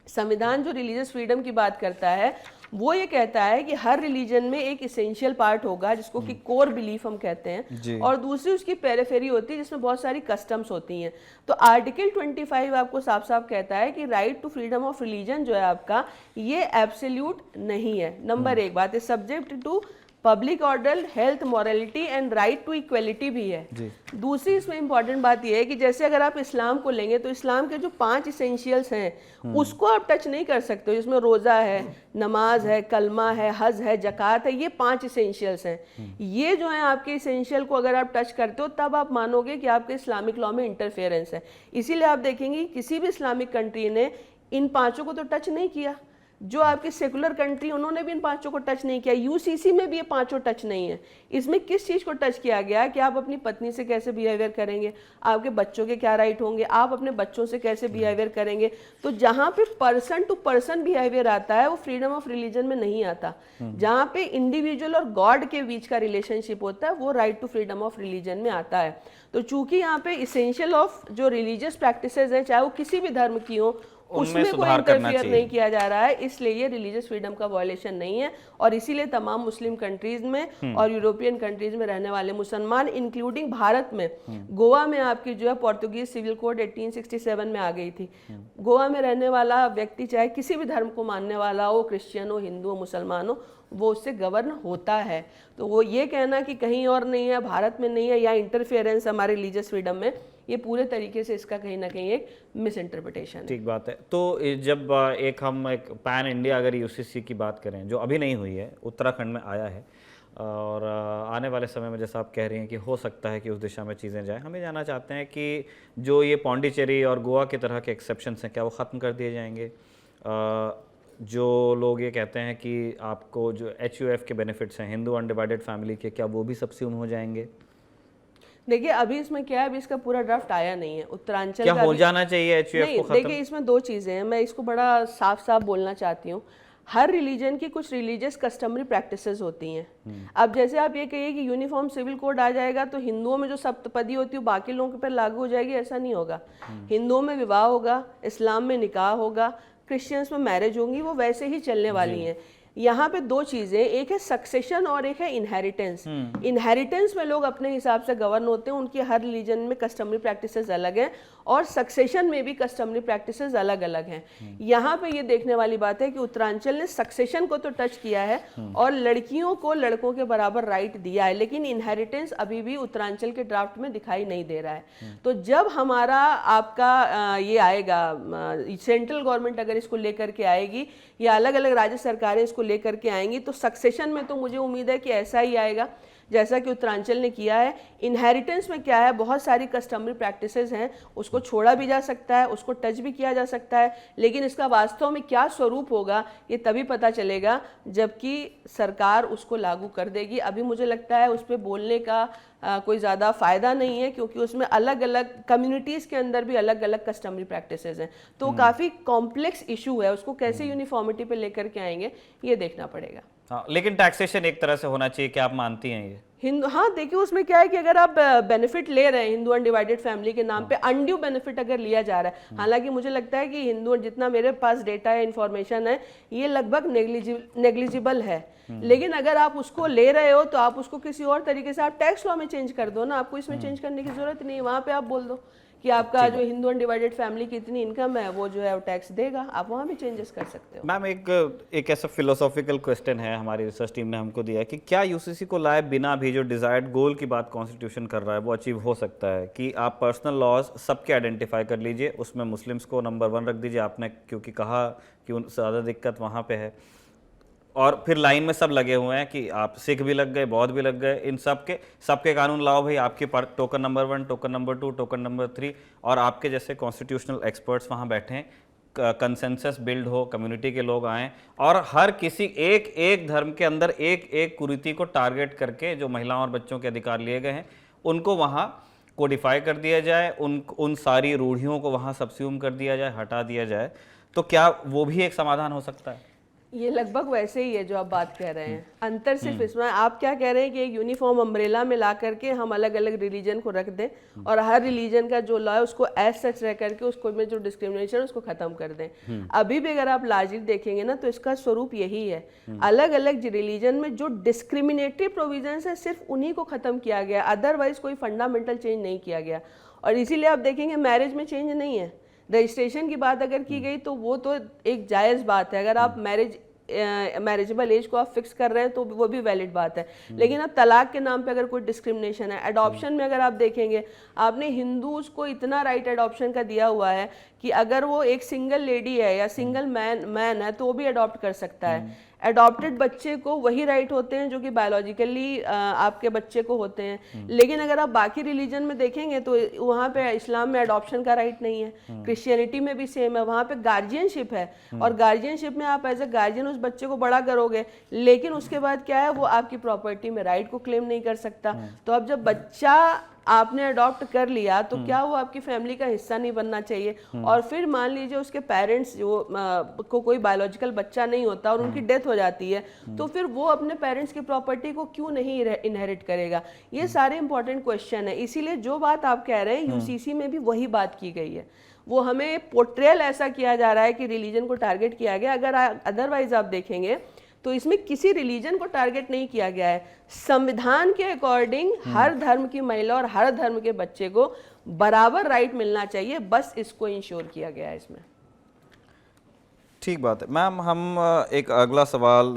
संविधान जो रिलीजियस फ्रीडम की बात करता है वो ये कहता है कि हर रिलीजन में एक इसेंशियल पार्ट होगा जिसको कि कोर बिलीफ हम कहते हैं, और दूसरी उसकी पेरिफेरी होती है जिसमें बहुत सारी कस्टम्स होती हैं। तो आर्टिकल 25 आपको साफ साफ कहता है कि right to freedom of religion जो है आपका, ये एब्सोल्यूट नहीं है। नंबर एक बात है, subject to public order, health, morality and right to equality भी है। दूसरी इसमें इंपॉर्टेंट बात यह है कि जैसे अगर आप इस्लाम को लेंगे तो इस्लाम के जो 5 इसेंशियल्स हैं उसको आप टच नहीं कर सकते हो, जिसमें रोज़ा है, नमाज है, कलमा है, हज है, जक़ात है, ये 5 इसेंशियल्स हैं। ये जो है आपके इसेंशियल को अगर आप टच करते हो तब आप मानोगे कि आपके इस्लामिक लॉ में इंटरफेरेंस है। इसीलिए आप देखेंगे किसी भी इस्लामिक कंट्री ने इन 5 को तो टच नहीं किया। जो आपकी सेकुलर कंट्री उन्होंने भी इन 5 को टच नहीं किया। यूसीसी में भी ये 5 टच नहीं है। इसमें किस चीज़ को टच किया गया कि आप अपनी पत्नी से कैसे बिहेवियर करेंगे, आपके बच्चों के क्या राइट होंगे, आप अपने बच्चों से कैसे बिहेवियर करेंगे। तो जहाँ पे पर्सन टू पर्सन बिहेवियर आता है वो फ्रीडम ऑफ रिलीजन में नहीं आता। जहाँ पे इंडिविजुअल और गॉड के बीच का रिलेशनशिप होता है वो right to freedom of religion में आता है। तो चूंकि यहाँ पे इसेंशियल ऑफ जो रिलीजियस प्रैक्टिसेस हैं, चाहे वो किसी भी धर्म की हो, उसमें कोई इंटरफियर नहीं किया जा रहा है, इसलिए ये रिलीजियस फ्रीडम का वायलेशन नहीं है। और इसीलिए तमाम मुस्लिम कंट्रीज में और यूरोपियन कंट्रीज में रहने वाले मुसलमान, इंक्लूडिंग भारत में, गोवा में आपकी जो है पोर्तुगीज सिविल कोड 1867 में आ गई थी। गोवा में रहने वाला व्यक्ति चाहे किसी भी धर्म को मानने वाला हो, क्रिश्चियन हो, हिंदू हो, मुसलमान हो, वो उससे गवर्न होता है। तो वो ये कहना कि कहीं और नहीं है, भारत में नहीं है, या इंटरफेरेंस हमारे रिलीजियस फ्रीडम में, ये पूरे तरीके से इसका कहीं ना कहीं एक मिस इंटरप्रिटेशन है। ठीक बात है। तो जब हम एक पैन इंडिया अगर यूसीसी की बात करें जो अभी नहीं हुई है, उत्तराखंड में आया है, और आने वाले समय में जैसा आप कह रही हैं कि हो सकता है कि उस दिशा में चीज़ें जाएं, हमें जानना चाहते हैं कि जो ये पौंडीचेरी और गोवा की तरह के एक्सेप्शंस हैं क्या वो ख़त्म कर दिए जाएंगे? जो लोग ये कहते हैं कि आपको जो HUF के बेनिफिट्स हैं हिंदू अनडिवाइडेड फैमिली के, क्या वो भी सबस्यूम हो जाएंगे? देखिए अभी इसमें क्या है, अभी इसका पूरा ड्राफ्ट आया नहीं है। उत्तरांचल क्या हो जाना चाहिए HUF को खत्म? देखिए इसमें 2 चीज़ें हैं, मैं इसको बड़ा साफ साफ बोलना चाहती हूँ। हर रिलीजन की कुछ रिलीजियस कस्टमरी प्रैक्टिसेस होती हैं। अब जैसे आप ये कहिए कि यूनिफॉर्म सिविल कोड आ जाएगा तो हिंदुओं में जो सप्तपदी होती है वो बाकी लोगों पर लागू हो जाएगी, ऐसा नहीं होगा। हिंदुओं में विवाह होगा, इस्लाम में निकाह होगा, क्रिश्चियंस में मैरिज होंगी, वो वैसे ही चलने वाली हैं। यहाँ पे दो चीजें, एक है सक्सेशन और एक है इनहेरिटेंस। इनहेरिटेंस में लोग अपने हिसाब से गवर्न होते हैं, उनकी हर रिलीजन में कस्टमरी प्रैक्टिसेस अलग हैं, और सक्सेशन में भी कस्टमरी प्रैक्टिसेस अलग अलग हैं। यहाँ पे ये देखने वाली बात है कि उत्तरांचल ने सक्सेशन को तो टच किया है और लड़कियों को लड़कों के बराबर राइट दिया है, लेकिन इनहेरिटेंस अभी भी उत्तरांचल के ड्राफ्ट में दिखाई नहीं दे रहा है। तो जब हमारा आपका ये आएगा, सेंट्रल गवर्नमेंट अगर इसको लेकर के आएगी या अलग अलग राज्य सरकारें इसको लेकर के आएंगी, तो सक्सेशन में तो मुझे उम्मीद है कि ऐसा ही आएगा जैसा कि उत्तरांचल ने किया है। इनहेरिटेंस में क्या है, बहुत सारी कस्टमरी प्रैक्टिसेस हैं, उसको छोड़ा भी जा सकता है, उसको टच भी किया जा सकता है, लेकिन इसका वास्तव में क्या स्वरूप होगा ये तभी पता चलेगा जबकि सरकार उसको लागू कर देगी। अभी मुझे लगता है उस पर बोलने का कोई ज़्यादा फ़ायदा नहीं है, क्योंकि उसमें अलग अलग कम्युनिटीज़ के अंदर भी अलग अलग कस्टमरी प्रैक्टिसेस हैं, तो काफ़ी कॉम्प्लेक्स इशू है। उसको कैसे यूनिफॉर्मिटी पे लेकर के आएंगे ये देखना पड़ेगा। हाँ, लेकिन टैक्सेशन एक तरह से होना चाहिए, क्या आप मानती हैं ये? हिंदू, हाँ देखिए उसमें क्या है कि अगर आप बेनिफिट ले रहे हैं हिंदू अनडिवाइडेड फैमिली के नाम पे, अनड्यू बेनिफिट अगर लिया जा रहा है, हालांकि मुझे लगता है कि हिंदू, जितना मेरे पास डेटा है, इन्फॉर्मेशन है, ये लगभग नेग्लिजिबल है, लेकिन अगर आप उसको ले रहे हो तो आप उसको किसी और तरीके से आप टैक्स लॉ में चेंज कर दो ना, आपको इसमें चेंज करने की जरूरत नहीं है। वहाँ पे आप बोल दो कि आपका जो हिंदू अनडिवाइडेड फैमिली की इतनी इनकम है वो जो है वो टैक्स देगा, आप वहाँ भी चेंजेस कर सकते हो। मैम एक ऐसा फिलोसॉफिकल क्वेश्चन है, हमारी रिसर्च टीम ने हमको दिया है कि क्या यूसीसी को लाए बिना भी जो डिजायर्ड गोल की बात कॉन्स्टिट्यूशन कर रहा है वो अचीव हो सकता है? कि आप पर्सनल लॉज सबके आइडेंटिफाई कर लीजिए, उसमें मुस्लिम्स को नंबर 1 रख दीजिए, आपने क्योंकि कहा कि ज़्यादा दिक्कत वहाँ पे है, और फिर लाइन में सब लगे हुए हैं कि आप सिख भी लग गए, बौद्ध भी लग गए, इन सबके कानून लाओ भाई, आपके token number 1, token number 2, token number 3, और आपके जैसे कॉन्स्टिट्यूशनल एक्सपर्ट्स वहाँ बैठे हैं, कंसेंसस बिल्ड हो, कम्युनिटी के लोग आएँ, और हर किसी एक धर्म के अंदर एक कुरीति को टारगेट करके जो महिलाओं और बच्चों के अधिकार लिए गए हैं उनको वहाँ कोडिफाई कर दिया जाए, उन सारी रूढ़ियों को वहाँ सबस्यूम कर दिया जाए, हटा दिया जाए, तो क्या वो भी एक समाधान हो सकता है? ये लगभग वैसे ही है जो आप बात कह रहे हैं। अंतर सिर्फ इसमें, आप क्या कह रहे हैं कि एक यूनिफॉर्म अम्ब्रेला में ला करके हम अलग अलग रिलीजन को रख दें और हर रिलीजन का जो लॉ है उसको एज सच रह करके उसको में जो डिस्क्रिमिनेशन है उसको खत्म कर दें। अभी भी अगर आप लार्जली देखेंगे ना तो इसका स्वरूप यही है। अलग अलग रिलीजन में जो डिस्क्रिमिनेटरी प्रोविजन है सिर्फ उन्हीं को खत्म किया गया, अदरवाइज कोई फंडामेंटल चेंज नहीं किया गया। और इसीलिए आप देखेंगे मैरिज में चेंज नहीं है। रजिस्ट्रेशन की बात अगर की गई तो वो तो एक जायज़ बात है, अगर आप मैरिजेबल एज को आप फिक्स कर रहे हैं तो वो भी वैलिड बात है, लेकिन अब तलाक के नाम पे अगर कोई डिस्क्रिमिनेशन है, अडॉप्शन में अगर आप देखेंगे, आपने हिंदूज को इतना राइट अडॉप्शन का दिया हुआ है कि अगर वो एक सिंगल लेडी है या सिंगल मैन है तो वो भी अडॉप्ट कर सकता है। अडॉप्टेड बच्चे को वही राइट होते हैं जो कि बायोलॉजिकली आपके बच्चे को होते हैं। लेकिन अगर आप बाकी रिलीजन में देखेंगे तो वहाँ पे इस्लाम में अडॉप्शन का राइट नहीं है, क्रिश्चियनिटी में भी सेम है, वहाँ पे गार्जियनशिप है, और गार्जियनशिप में आप एज ए गार्जियन उस बच्चे को बड़ा करोगे, लेकिन उसके बाद क्या है वो आपकी प्रॉपर्टी में राइट को क्लेम नहीं कर सकता। तो अब जब बच्चा आपने अडॉप्ट कर लिया तो क्या वो आपकी फैमिली का हिस्सा नहीं बनना चाहिए? और फिर मान लीजिए उसके पेरेंट्स जो को कोई बायोलॉजिकल बच्चा नहीं होता और उनकी डेथ हो जाती है, तो फिर वो अपने पेरेंट्स की प्रॉपर्टी को क्यों नहीं इनहेरिट करेगा? ये सारे इंपॉर्टेंट क्वेश्चन है। इसीलिए जो बात आप कह रहे हैं यूसीसी में भी वही बात की गई है। वो हमें पोर्ट्रेल ऐसा किया जा रहा है कि रिलीजन को टारगेट किया गया, अगर अदरवाइज आप देखेंगे तो इसमें किसी रिलीजन को टारगेट नहीं किया गया है। संविधान के अकॉर्डिंग हर धर्म की महिला और हर धर्म के बच्चे को बराबर राइट मिलना चाहिए, बस इसको इंश्योर किया गया है इसमें। ठीक बात है मैम। हम एक अगला सवाल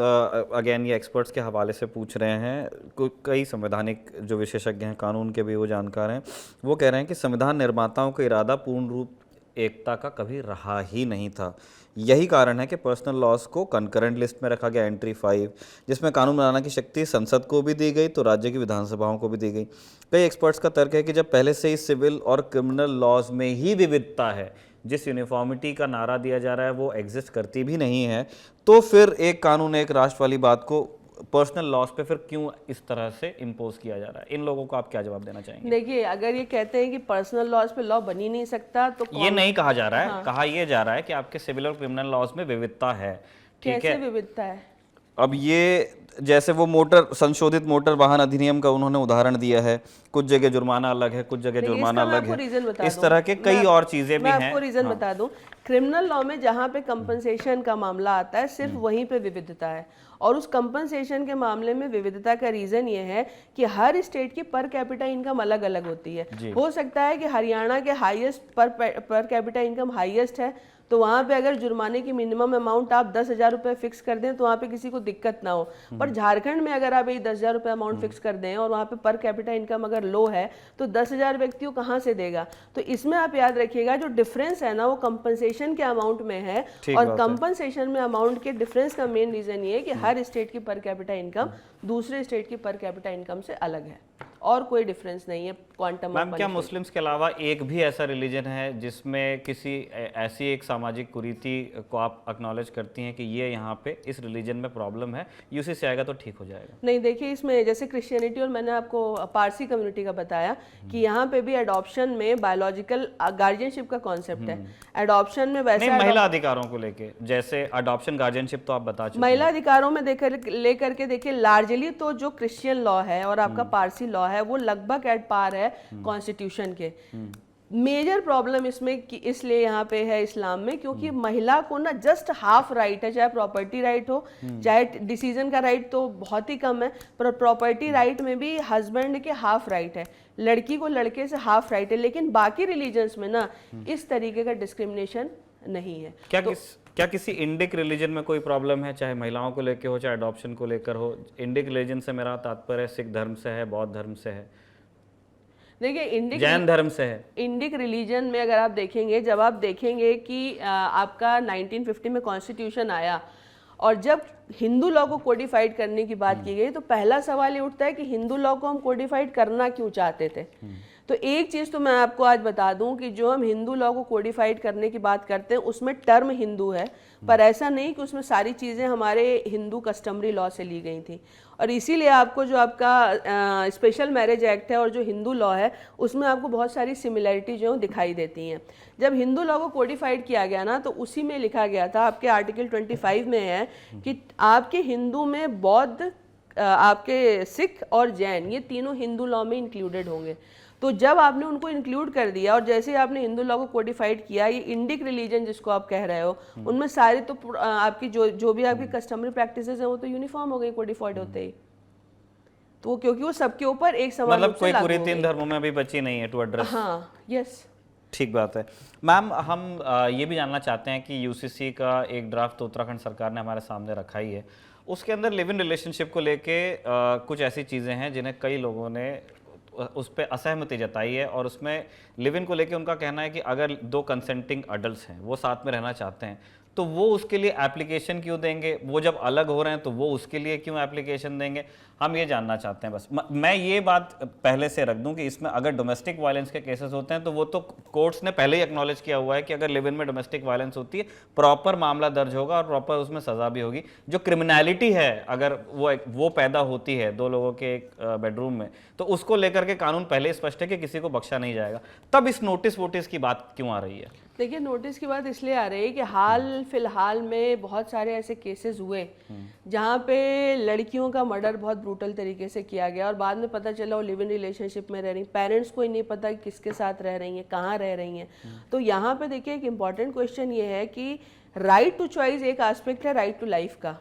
अगेन ये एक्सपर्ट्स के हवाले से पूछ रहे हैं। कई संवैधानिक जो विशेषज्ञ हैं, कानून के भी वो जानकार हैं, वो कह रहे हैं कि संविधान निर्माताओं का इरादा पूर्ण रूप एकता का कभी रहा ही नहीं था। यही कारण है कि पर्सनल लॉज को कंकरेंट लिस्ट में रखा गया, एंट्री 5, जिसमें कानून बनाने की शक्ति संसद को भी दी गई तो राज्य की विधानसभाओं को भी दी गई। कई एक्सपर्ट्स का तर्क है कि जब पहले से ही सिविल और क्रिमिनल लॉज में ही विविधता है, जिस यूनिफॉर्मिटी का नारा दिया जा रहा है वो एग्जिस्ट करती भी नहीं है, तो फिर एक कानून एक राष्ट्र वाली बात को पर्सनल लॉज पे फिर क्यों इस तरह से इम्पोज किया जा रहा है? इन लोगों को आप क्या जवाब देना चाहेंगे? देखिए, अगर ये कहते हैं कि पर्सनल लॉज पे लॉ बन ही नहीं सकता तो ये नहीं कहा जा रहा है, कहा यह जा रहा है कि आपके सिविल और क्रिमिनल लॉज में विविधता है, ठीक कैसे है। विविधता है? अब ये जैसे वो मोटर संशोधित मोटर वाहन अधिनियम का उन्होंने उदाहरण दिया है, कुछ जगह जुर्माना अलग है, कुछ जगह देखिए, जुर्माना इसका मैं अलग आपको रीजन है, बता इस दूं। तरह के कई और चीजें भी मैं हैं। आपको रीजन हाँ। बता दूं, क्रिमिनल लॉ में जहाँ पे कंपनसेशन का मामला आता है सिर्फ वहीं पे विविधता है, और उस कंपनसेशन के मामले में विविधता का रीजन ये है कि हर स्टेट की पर कैपिटा इनकम अलग अलग होती है। हो सकता है कि हरियाणा के highest per capita income highest है, तो वहाँ पे अगर जुर्माने की मिनिमम अमाउंट आप 10,000 रुपये फिक्स कर दें तो वहाँ पे किसी को दिक्कत ना हो। पर झारखंड में अगर आप ये 10,000 रुपये अमाउंट फिक्स कर दें और वहाँ पे पर कैपिटा इनकम अगर लो है तो 10,000 व्यक्तियों कहाँ से देगा? तो इसमें आप याद रखिएगा जो डिफरेंस है ना वो कंपनसेशन के अमाउंट में है, और कंपनसेशन में अमाउंट के डिफरेंस का मेन रीजन ये है कि हर स्टेट की पर कैपिटा इनकम दूसरे स्टेट की पर कैपिटा इनकम से अलग है, और कोई डिफरेंस नहीं है क्वांटम। मैम, क्या मुस्लिम्स के अलावा एक भी ऐसा रिलीजन है जिसमें किसी ऐसी एक सामाजिक कुरीति को आप एक्नॉलेज करती हैं कि ये यहाँ पे इस रिलीजन में प्रॉब्लम है, यूसी से आएगा तो ठीक हो जाएगा? नहीं, देखिए इसमें जैसे क्रिश्चियनिटी और मैंने आपको पारसी कम्युनिटी का बताया कि यहाँ पे भी अडॉप्शन में बायोलॉजिकल गार्जियनशिप का कॉन्सेप्ट है। अडॉप्शन में वैसे नहीं, महिला अधिकारों को लेके जैसे अडॉप्शन गार्जियनशिप तो आप बता चुके हैं। महिला अधिकारों में लेकर के देखिए, लार्जली तो जो क्रिश्चियन लॉ है और आपका पारसी लॉ है वो लगभग एट पार है कॉन्स्टिट्यूशन के। मेजर प्रॉब्लम इसमें इसलिए यहाँ पे है इस्लाम में क्योंकि महिला को ना जस्ट हाफ राइट है, चाहे प्रॉपर्टी राइट हो चाहे डिसीजन का राइट तो बहुत ही कम है, पर प्रॉपर्टी राइट में भी हस्बैंड के हाफ राइट है, लड़की को लड़के से हाफ राइट है। लेकिन बाकी रिलीजन्स में ना इस तरीके का डिस्क्रिमिनेशन नहीं है। क्या किसी इंडिक रिलीजन में कोई प्रॉब्लम है, चाहे महिलाओं को लेकर हो चाहे अडॉप्शन को लेकर हो? इंडिक रिलीजन से मेरा तात्पर्य सिख धर्म से है, बौद्ध धर्म से है, देखिए जैन धर्म से है। इंडिक रिलीजन में अगर आप देखेंगे, जब आप देखेंगे कि आपका 1950 में कॉन्स्टिट्यूशन आया और जब हिंदू लॉ को कोडिफाइड करने की बात की गई तो पहला सवाल ये उठता है कि हिंदू लॉ को हम कोडिफाइड करना क्यों चाहते थे। तो एक चीज़ तो मैं आपको आज बता दूं कि जो हम हिंदू लॉ को कोडिफाइड करने की बात करते हैं उसमें टर्म हिंदू है, पर ऐसा नहीं कि उसमें सारी चीज़ें हमारे हिंदू कस्टमरी लॉ से ली गई थी। और इसीलिए आपको जो आपका स्पेशल मैरिज एक्ट है और जो हिंदू लॉ है उसमें आपको बहुत सारी सिमिलरिटी जो दिखाई देती हैं। जब हिंदू लॉ को कोडिफाइड किया गया ना तो उसी में लिखा गया था, आपके आर्टिकल 25 में है कि आपके हिंदू में बौद्ध, आपके सिख और जैन, ये तीनों हिंदू लॉ में इंक्लूडेड होंगे। तो जब आपने उनको इंक्लूड कर दिया और जैसे ही आपने हिंदू लॉ को कोडिफाइड किया, ये इंडिक रिलीजन जिसको आप कह रहे हो उनमें सारे तो आपकी जो भी आपकी कस्टमरी प्रैक्टिसेस हैं वो तो यूनिफॉर्म हो गई कोडिफाइड होते ही। तो क्योंकि वो सबके ऊपर एक समान मतलब कोई कुरीति इन धर्मों में अभी बची नहीं है टू एड्रेस। हाँ, यस, ठीक बात है। मैम, हम ये भी जानना चाहते हैं कि यूसीसी का एक ड्राफ्ट तो उत्तराखंड सरकार ने हमारे सामने रखा ही है, उसके अंदर लिव इन रिलेशनशिप को लेके कुछ ऐसी चीज़ें हैं जिन्हें कई लोगों ने उस पर असहमति जताई है, और उसमें लिव इन को लेके उनका कहना है कि अगर दो कंसेंटिंग अडल्ट्स हैं वो साथ में रहना चाहते हैं तो वो उसके लिए एप्लीकेशन क्यों देंगे, वो जब अलग हो रहे हैं तो वो उसके लिए क्यों एप्लीकेशन देंगे, हम ये जानना चाहते हैं। बस मैं ये बात पहले से रख दूं कि इसमें अगर डोमेस्टिक वायलेंस के केसेस होते हैं तो वो तो कोर्ट्स ने पहले ही एक्नॉलेज किया हुआ है कि अगर लिव इन में डोमेस्टिक वायलेंस होती है प्रॉपर मामला दर्ज होगा और प्रॉपर उसमें सजा भी होगी। जो क्रिमिनलिटी है अगर वो पैदा होती है दो लोगों के एक बेडरूम में तो उसको लेकर के कानून पहले स्पष्ट है कि किसी को बख्शा नहीं जाएगा। तब इस नोटिस वोटिस की बात क्यों आ रही है? देखिए, नोटिस की बात इसलिए आ रही है कि हाल फिलहाल में बहुत सारे ऐसे केसेस हुए जहाँ पे लड़कियों का मर्डर बहुत ब्रूटल तरीके से किया गया और बाद में पता चला वो लिव इन रिलेशनशिप में रह रही, पेरेंट्स को ही नहीं पता कि किसके साथ रह रही हैं, कहाँ रह रही हैं। तो यहाँ पे देखिए एक इम्पॉर्टेंट क्वेश्चन ये है कि राइट टू चॉइस एक एस्पेक्ट है राइट टू लाइफ का,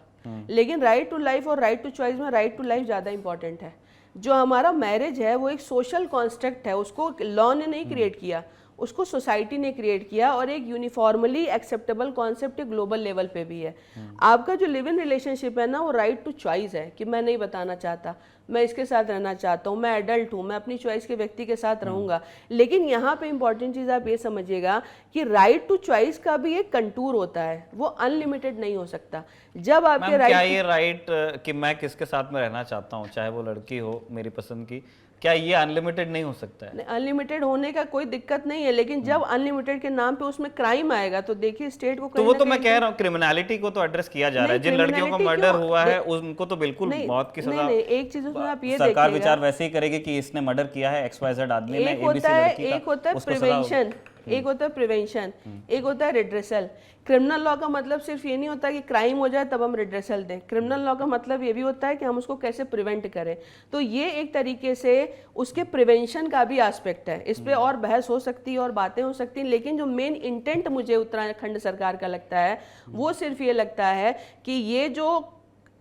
लेकिन राइट टू लाइफ और राइट टू चॉइस में राइट टू लाइफ ज़्यादा इंपॉर्टेंट है। जो हमारा मैरिज है वो एक सोशल कॉन्स्ट्रक्ट है, उसको लॉ ने नहीं क्रिएट किया, उसको सोसाइटी ने क्रिएट किया और एक uniformly acceptable concept global level पे भी है। आपका जो लिव इन रिलेशनशिप है ना वो राइट टू चॉइस है कि मैं नहीं बताना चाहता, मैं इसके साथ रहना चाहता हूँ, मैं एडल्ट हूँ, मैं अपनी चॉइस के व्यक्ति के साथ रहूंगा। लेकिन यहाँ पे इंपॉर्टेंट चीज़ आप ये समझिएगा कि राइट टू चॉइस का भी एक कंटूर होता है, वो अनलिमिटेड नहीं हो सकता। जब आपके राइट, क्या ये राइट कि मैं किसके साथ में रहना चाहता हूँ चाहे वो लड़की हो मेरी पसंद की, क्या ये अनलिमिटेड नहीं हो सकता है? अनलिमिटेड होने का कोई दिक्कत नहीं है, लेकिन जब अनलिमिटेड के नाम पे उसमें क्राइम आएगा तो देखिए स्टेट को तो वो तो मैं कह रहा हूँ क्रिमिनलिटी को तो एड्रेस किया जा रहा है। जिन लड़कियों का मर्डर हुआ है उनको तो बिल्कुल मौत की सजा। नहीं, एक चीज उसमें आप ये सरकार विचार वैसे ही करेगी कि इसने मर्डर किया है XYZ आदमी ने, एक होता है प्रिवेंशन, एक होता है प्रिवेंशन, एक होता है रिड्रेसल। क्रिमिनल लॉ का मतलब सिर्फ ये नहीं होता कि क्राइम हो जाए तब हम रिड्रेसल दें, क्रिमिनल लॉ का मतलब ये भी होता है कि हम उसको कैसे प्रिवेंट करें। तो ये एक तरीके से उसके प्रिवेंशन का भी एस्पेक्ट है। इस पे और बहस हो सकती है और बातें हो सकती हैं, लेकिन जो मेन इंटेंट मुझे उत्तराखंड सरकार का लगता है वो सिर्फ ये लगता है कि ये जो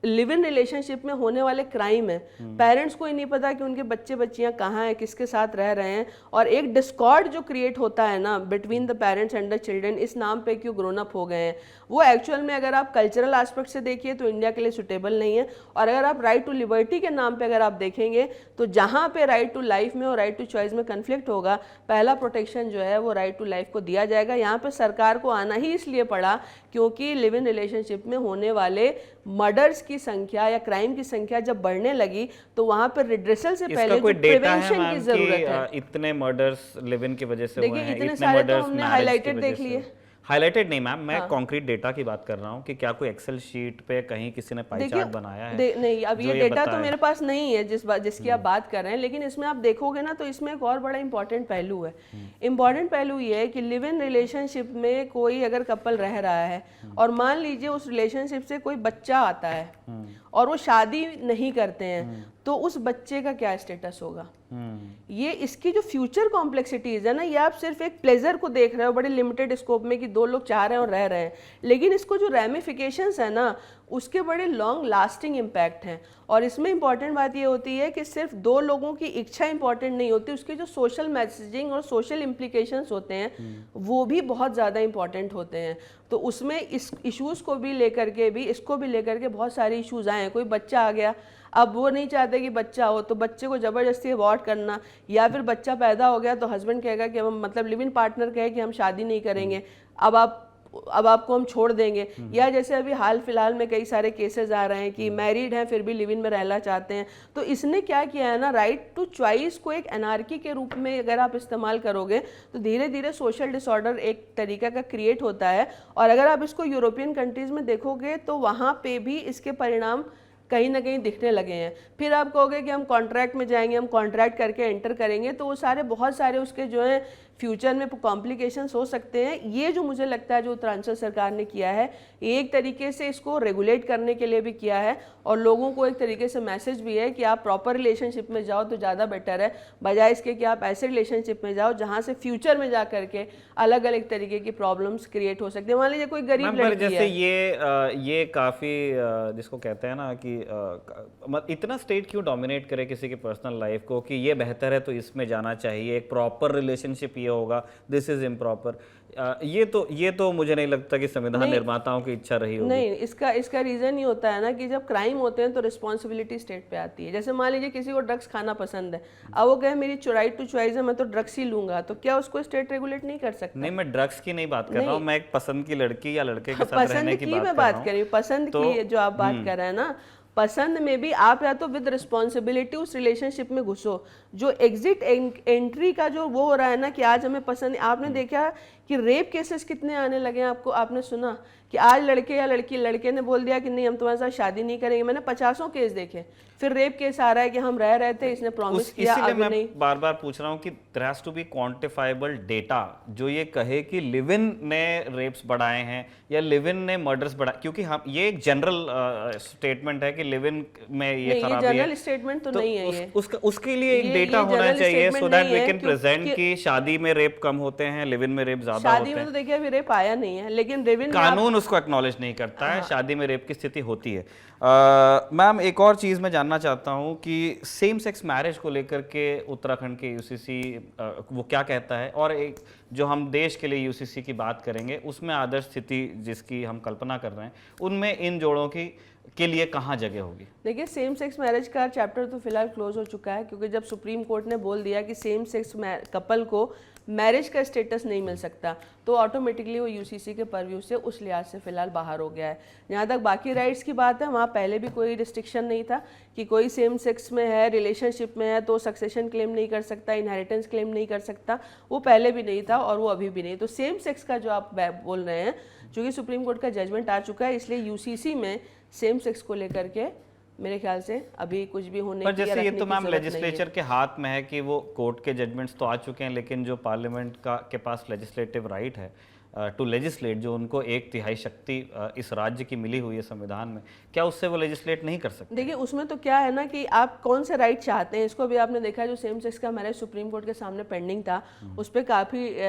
लिव इन रिलेशनशिप में होने वाले क्राइम है, पेरेंट्स को ही नहीं पता कि उनके बच्चे बच्चियां कहाँ हैं, किसके साथ रह रहे हैं, और एक डिस्कॉर्ड जो क्रिएट होता है ना between the parents and the children, इस नाम पे क्यों ग्रोन अप हो गए हैं, वो एक्चुअल में अगर आप कल्चरल एस्पेक्ट से देखिए तो इंडिया के लिए सुटेबल नहीं है। और अगर आप राइट टू लिबर्टी के नाम पे अगर आप देखेंगे तो जहाँ पे राइट टू लाइफ में और राइट टू चॉइस में कन्फ्लिक्ट होगा, पहला प्रोटेक्शन जो है वो राइट टू लाइफ को दिया जाएगा। यहाँ पे सरकार को आना ही इसलिए पड़ा क्योंकि लिव इन रिलेशनशिप में होने वाले मर्डर्स की संख्या या क्राइम की संख्या जब बढ़ने लगी तो वहां पर रिड्रेसल से पहले जो प्रिवेंशन की जरूरत है। इतने मर्डर्स लिव इन की वजह से हुए देखिए हैं, इतने इतने सारे तो मर्डर्स हमने मैरिज हाईलाइटेड की देख वजह से लिए। हुए। हाईलाइटेड नहीं मैम, मैं कॉन्क्रीट डेटा की बात कर रहा हूँ कि क्या कोई एक्सेल शीट पे कहीं किसी ने पाई चार्ट बनाया है? नहीं, अब जो ये डेटा तो बताए। मेरे पास नहीं है जिसकी आप बात कर रहे हैं, लेकिन इसमें आप देखोगे ना तो इसमें एक और बड़ा इंपॉर्टेंट पहलू है। इंपॉर्टेंट पहलू ये है कि लिव इन रिलेशनशिप में कोई अगर कपल रह रहा है और मान लीजिए उस रिलेशनशिप से कोई बच्चा आता है और वो शादी नहीं करते हैं, तो उस बच्चे का क्या स्टेटस होगा? ये इसकी जो फ्यूचर कॉम्प्लेक्सिटीज है ना, ये आप सिर्फ एक प्लेजर को देख रहे हो बड़े लिमिटेड स्कोप में कि दो लोग चाह रहे हैं और रह रहे हैं, लेकिन इसको जो रैमिफिकेशंस है ना उसके बड़े लॉन्ग लास्टिंग इम्पैक्ट हैं। और इसमें इंपॉर्टेंट बात ये होती है कि सिर्फ दो लोगों की इच्छा इंपॉर्टेंट नहीं होती, उसके जो सोशल मैसेजिंग और सोशल इम्प्लीकेशंस होते हैं वो भी बहुत ज़्यादा इंपॉर्टेंट होते हैं। तो उसमें इस इश्यूज़ को भी लेकर के भी इसको भी लेकर के बहुत सारे इश्यूज़ आए हैं। कोई बच्चा आ गया, अब वो नहीं चाहते कि बच्चा हो तो बच्चे को ज़बरदस्ती अबॉर्ट करना, या फिर बच्चा पैदा हो गया तो हस्बैंड कहेगा कि हम मतलब लिव इन पार्टनर कहे कि हम शादी नहीं करेंगे, अब आपको हम छोड़ देंगे। या जैसे अभी हाल फिलहाल में कई सारे केसेस आ रहे हैं कि मैरिड हैं फिर भी लिव इन में रहना चाहते हैं। तो इसने क्या किया है ना, राइट टू चॉइस को एक एनार्की के रूप में अगर आप इस्तेमाल करोगे तो धीरे धीरे सोशल डिसऑर्डर एक तरीका का क्रिएट होता है। और अगर आप इसको यूरोपियन कंट्रीज़ में देखोगे तो वहाँ पे भी इसके परिणाम कहीं ना कहीं दिखने लगे हैं। फिर आप कहोगे कि हम कॉन्ट्रैक्ट में जाएंगे, हम कॉन्ट्रैक्ट करके एंटर करेंगे, तो वो सारे बहुत सारे उसके जो हैं फ्यूचर में कॉम्प्लिकेशंस हो सकते हैं। ये जो मुझे लगता है जो उत्तरांचल सरकार ने किया है, एक तरीके से इसको रेगुलेट करने के लिए भी किया है और लोगों को एक तरीके से मैसेज भी है कि आप प्रॉपर रिलेशनशिप में जाओ तो ज़्यादा बेटर है, बजाय इसके कि आप ऐसे रिलेशनशिप में जाओ जहाँ से फ्यूचर में जा करके अलग अलग तरीके की प्रॉब्लम्स क्रिएट हो सकती है। मान लीजिए कोई गरीब लड़की जैसे है, ये काफ़ी जिसको कहते हैं ना कि इतना स्टेट क्यों डोमिनेट करे किसी की पर्सनल लाइफ को कि ये बेहतर है तो इसमें जाना चाहिए, एक प्रॉपर रिलेशनशिप ये होगा, दिस इज इम्प्रॉपर। ये तो मुझे नहीं लगता कि संविधान निर्माताओं की इच्छा रही होगी। नहीं, इसका रीज़न ये होता है ना कि जब क्राइम होते हैं तो रिस्पॉन्सिबिलिटी स्टेट पे आती है। जैसे मान लीजिए किसी को ड्रग्स खाना पसंद है, अब वो कहे मेरी राइट टू चॉइस है, मैं तो ड्रग्स ही लूंगा, तो क्या उसको स्टेट रेगुलेट नहीं कर सकता? नहीं, मैं ड्रग्स की नहीं बात कर रहा हूँ, मैं एक पसंद की लड़की या लड़के के साथ रहने की बात कर रही हूँ। पसंद की जो आप बात कर रहे हैं ना, पसंद में भी आप या तो विद रिस्पॉन्सिबिलिटी उस रिलेशनशिप में घुसो। जो एग्जिट एंट्री का जो वो हो रहा है ना कि आज हमें पसंद, आपने देखा कि रेप केसेस कितने आने लगे हैं आपको, आपने सुना कि आज लड़के या लड़के ने बोल दिया कि नहीं हम तुम्हारे साथ शादी नहीं करेंगे। मैंने 50 केस देखे। फिर रेप केस आ रहा है कि हम रह रहे थे, इसने प्रॉमिस किया, अब मैं नहीं। बार बार पूछ रहा हूँ कि there has to be quantifiable data जो ये कहे कि लिव इन ने रेप्स बढ़ाए हैं या लिव इन ने मर्डर्स बढ़ाए, क्योंकि हम ये एक जनरल स्टेटमेंट है कि लिव इन में ये खराबी है। जनरल स्टेटमेंट तो नहीं है ये। उसके लिए एक डेटा होना चाहिए so that we can present कि शादी में रेप कम होते हैं, लिव इन में रेप ज्यादा होते हैं। शादी में तो देखिए अभी रेप आया नहीं है, लेकिन लिव इन कानून उसको एक्नॉलेज नहीं करता है। शादी में रेप की स्थिति होती है। मैम एक और चीज़ मैं जानना चाहता हूँ कि सेम सेक्स मैरिज को लेकर के उत्तराखंड के यूसीसी वो क्या कहता है, और एक जो हम देश के लिए यूसीसी की बात करेंगे उसमें आदर्श स्थिति जिसकी हम कल्पना कर रहे हैं उनमें इन जोड़ों की के लिए कहाँ जगह होगी? देखिए सेम सेक्स मैरिज का चैप्टर तो फिलहाल क्लोज हो चुका है, क्योंकि जब सुप्रीम कोर्ट ने बोल दिया कि सेम सेक्स कपल को मैरिज का स्टेटस नहीं मिल सकता, तो ऑटोमेटिकली वो यूसीसी के परव्यू से उस लिहाज से फिलहाल बाहर हो गया है। जहाँ तक बाकी राइट्स की बात है, वहाँ पहले भी कोई रिस्ट्रिक्शन नहीं था कि कोई सेम सेक्स में है, रिलेशनशिप में है तो सक्सेशन क्लेम नहीं कर सकता, इनहेरिटेंस क्लेम नहीं कर सकता, वो पहले भी नहीं था और वो अभी भी नहीं। तो सेम सेक्स का जो आप बोल रहे हैं, चूँकि सुप्रीम कोर्ट का जजमेंट आ चुका है, इसलिए यूसीसी में सेम सेक्स को लेकर के मेरे ख्याल से अभी कुछ भी होने पर की या जैसे ये रखने तो की मैम जरूरत नहीं है। लेजिस्लेचर के हाथ में है कि वो कोर्ट के जजमेंट्स तो आ चुके हैं, लेकिन जो पार्लियामेंट का के पास लेजिस्लेटिव राइट है टू लेजिस्लेट, जो उनको 1/3 शक्ति इस राज्य की मिली हुई है संविधान में, क्या उससे वो लेजिस्लेट नहीं कर सकते? देखिए उसमें तो क्या है ना कि आप कौन से राइट चाहते हैं, इसको भी आपने देखा है, जो सेम सेक्स का मैरिज सुप्रीम कोर्ट के सामने पेंडिंग था, उस पर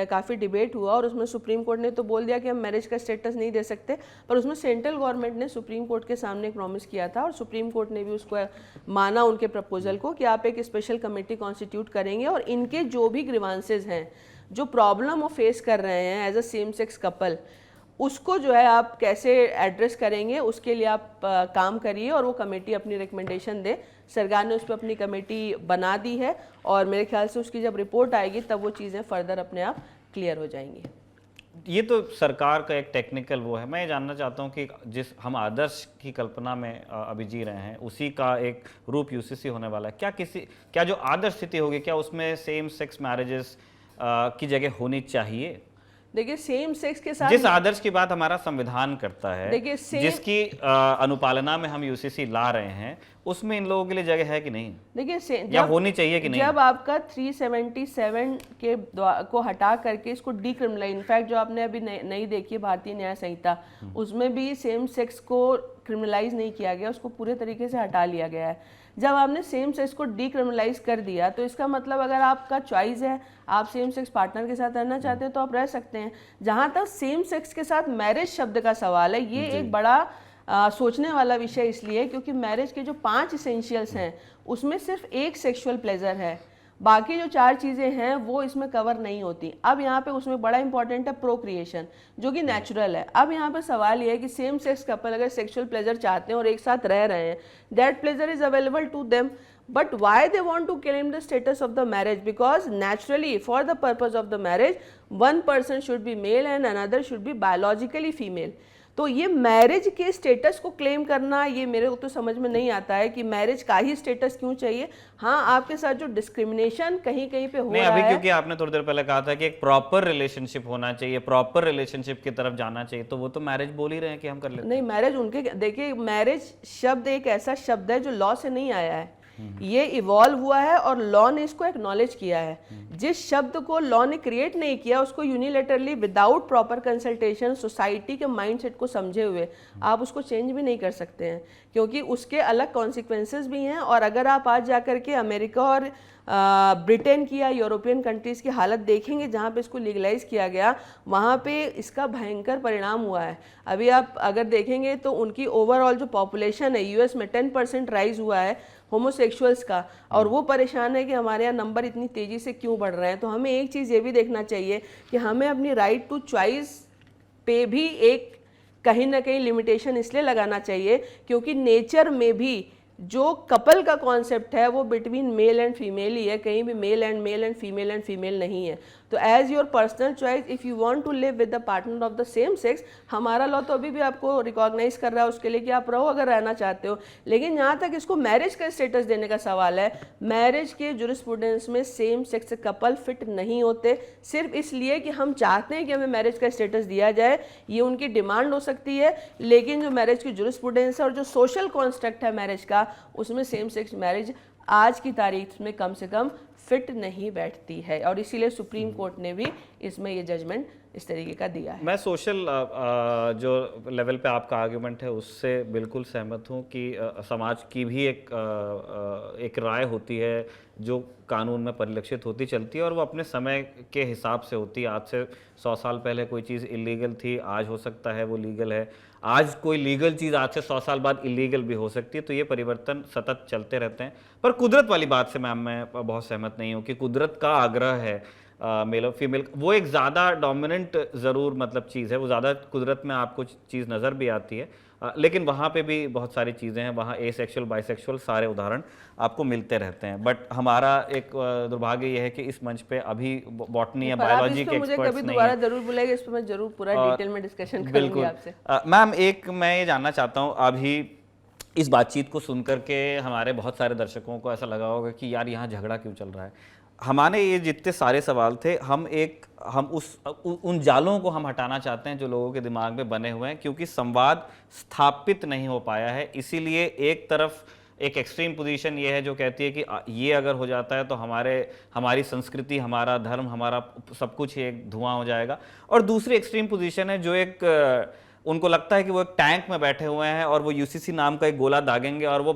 काफ़ी डिबेट हुआ और उसमें सुप्रीम कोर्ट ने तो बोल दिया कि हम मैरिज का स्टेटस नहीं दे सकते, पर उसमें सेंट्रल गवर्नमेंट ने सुप्रीम कोर्ट के सामने एक प्रॉमिस किया था और सुप्रीम कोर्ट ने भी उसको माना, उनके प्रपोजल को, कि आप एक स्पेशल कमेटी कॉन्स्टिट्यूट करेंगे और इनके जो भी ग्रीवांसेज हैं, जो प्रॉब्लम वो फेस कर रहे हैं as a same sex couple, उसको जो है आप कैसे एड्रेस करेंगे, उसके लिए आप काम करिए और वो कमेटी अपनी रिकमेंडेशन दे। सरकार ने उस पर अपनी कमेटी बना दी है और मेरे ख्याल से उसकी जब रिपोर्ट आएगी तब वो चीज़ें फर्दर अपने आप क्लियर हो जाएंगी। ये तो सरकार का एक टेक्निकल वो है। मैं ये जानना चाहता हूँ कि जिस हम आदर्श की कल्पना में अभी जी रहे हैं, उसी का एक रूप यूसीसी होने वाला है। क्या जो आदर्श स्थिति होगी, क्या उसमें सेम सेक्स मैरिजेस की जगह होनी चाहिए? देखिए सेम सेक्स के साथ जिस आदर्श की बात हमारा संविधान करता है, देखिए जिसकी अनुपालना में हम यूसीसी ला रहे हैं, उसमें इन लोगों के लिए जगह है कि नहीं? देखिए या होनी चाहिए कि नहीं? जब आपका 377 को हटा करके इसको डीक्रिमिनलाइज, इनफैक्ट जो आपने अभी नई देखी है भारतीय न्याय संहिता, उसमें भी सेम सेक्स को क्रिमिनलाइज नहीं किया गया, उसको पूरे तरीके से हटा लिया गया है। जब आपने सेम सेक्स को डीक्रिमिनलाइज कर दिया तो इसका मतलब अगर आपका चॉइस है, आप सेम सेक्स पार्टनर के साथ रहना चाहते हैं तो आप रह सकते हैं। जहाँ तक सेम सेक्स के साथ मैरिज शब्द का सवाल है, ये एक बड़ा सोचने वाला विषय इसलिए क्योंकि मैरिज के जो 5 इसेंशियल्स हैं उसमें सिर्फ एक सेक्सुअल प्लेजर है, बाकी जो 4 चीज़ें हैं वो इसमें कवर नहीं होती। अब यहाँ पे उसमें बड़ा इंपॉर्टेंट है प्रोक्रिएशन, जो कि नेचुरल है। अब यहाँ पे सवाल ये है कि सेम सेक्स कपल अगर सेक्सुअल प्लेजर चाहते हैं और एक साथ रह रहे हैं, that pleasure is available to them, but why they want to claim the status of the marriage? Because naturally for the purpose of the marriage one person should be male and another should be biologically female. तो ये marriage के status को claim करना, ये मेरे को तो समझ में नहीं आता है कि मैरिज का ही स्टेटस क्यों चाहिए। हाँ, आपके साथ जो डिस्क्रिमिनेशन कहीं कहीं पे हो रहा अभी है, क्योंकि आपने थोड़ी देर पहले कहा था कि एक प्रॉपर रिलेशनशिप होना चाहिए, प्रॉपर रिलेशनशिप की तरफ जाना चाहिए, तो वो तो मैरिज बोल ही रहे हैं कि हम कर लेते हैं। नहीं, मैरिज उनके, देखिए मैरिज शब्द एक ऐसा शब्द है जो लॉ से नहीं आया है, ये इवॉल्व हुआ है और लॉ ने इसको एक्नॉलेज किया है। जिस शब्द को लॉ ने क्रिएट नहीं किया, उसको unilaterally without proper consultation society के माइंडसेट को समझे हुए आप उसको चेंज भी नहीं कर सकते हैं, क्योंकि उसके अलग कॉन्सिक्वेंसेस भी हैं। और अगर आप आज जाकर के अमेरिका और ब्रिटेन की या यूरोपियन कंट्रीज़ की हालत देखेंगे जहाँ पे इसको लीगलाइज किया गया, वहाँ पे इसका भयंकर परिणाम हुआ है। अभी आप अगर देखेंगे तो उनकी ओवरऑल जो पॉपुलेशन है यूएस में 10% राइज हुआ है होमोसेक्सुअल्स का, और वो परेशान है कि हमारे यहाँ नंबर इतनी तेज़ी से क्यों बढ़ रहे हैं। तो हमें एक चीज़ ये भी देखना चाहिए कि हमें अपनी राइट टू चॉइस पे भी एक कहीं ना कहीं लिमिटेशन इसलिए लगाना चाहिए क्योंकि नेचर में भी जो कपल का कॉन्सेप्ट है वो बिटवीन मेल एंड फीमेल ही है, कहीं भी मेल एंड फीमेल नहीं है। तो as your personal choice, if you want to live with the partner of the same sex, हमारा लॉ तो अभी भी आपको रिकॉग्नाइज कर रहा है उसके लिए कि आप रहो अगर रहना चाहते हो। लेकिन जहाँ तक इसको मैरिज का स्टेटस देने का सवाल है, मैरिज के जुरिस्प्रूडेंस में सेम सेक्स कपल फिट नहीं होते, सिर्फ इसलिए कि हम चाहते हैं कि हमें मैरिज का स्टेटस दिया जाए, ये उनकी डिमांड हो सकती है। लेकिन जो मैरिज की जुरिस्प्रूडेंस है और जो सोशल कॉन्स्ट्रक्ट है मैरिज का, उसमें सेम सेक्स मैरिज आज की तारीख में कम से कम फिट नहीं बैठती है, और इसीलिए सुप्रीम कोर्ट ने भी इसमें ये जजमेंट इस तरीके का दिया है। मैं सोशल जो लेवल पे आपका आर्ग्यूमेंट है उससे बिल्कुल सहमत हूँ कि समाज की भी एक राय होती है जो कानून में परिलक्षित होती चलती है, और वो अपने समय के हिसाब से होती है। आज से 100 साल पहले कोई चीज़ इलीगल थी, आज हो सकता है वो लीगल है। आज कोई लीगल चीज़ आज से 100 साल बाद इलीगल भी हो सकती है। तो ये परिवर्तन सतत चलते रहते हैं। पर कुदरत वाली बात से मैम मैं बहुत सहमत नहीं हूँ कि कुदरत का आग्रह है मेल और फीमेल, वो एक ज़्यादा डोमिनेंट ज़रूर मतलब चीज़ है, वो ज़्यादा कुदरत में आपको चीज़ नज़र भी आती है। लेकिन वहाँ पे भी बहुत सारी चीज़ें हैं, वहाँ एसेक्सुअल बाइसेक्सुअल सारे उदाहरण आपको मिलते रहते हैं। बट हमारा एक दुर्भाग्य ये है कि इस मंच पे अभी बॉटनी या बायोलॉजी के एक्सपर्ट्स नहीं हैं। दोबारा जरूर बुलाएंगे, इस पर मैं जरूर पूरा डिटेल में डिस्कशन करूंगी आपसे। मैम, एक मैं ये जानना चाहता हूँ, अभी इस बातचीत को सुनकर के हमारे बहुत सारे दर्शकों को ऐसा लगा होगा कि यार यहाँ झगड़ा क्यों चल रहा है। हमारे ये जितने सारे सवाल थे, हम उन जालों को हम हटाना चाहते हैं जो लोगों के दिमाग में बने हुए हैं, क्योंकि संवाद स्थापित नहीं हो पाया है। इसीलिए एक तरफ एक एक्सट्रीम पोजीशन ये है जो कहती है कि ये अगर हो जाता है तो हमारी संस्कृति, हमारा धर्म, हमारा सब कुछ एक धुआं हो जाएगा, और दूसरी एक्सट्रीम पोजीशन है जो उनको लगता है कि वो एक टैंक में बैठे हुए हैं और वो यूसीसी नाम का एक गोला दागेंगे और वो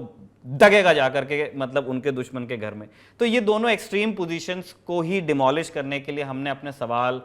दगेगा जाकर के, मतलब उनके दुश्मन के घर में। तो ये दोनों एक्सट्रीम पोजीशंस को ही डिमोलिश करने के लिए हमने अपने सवाल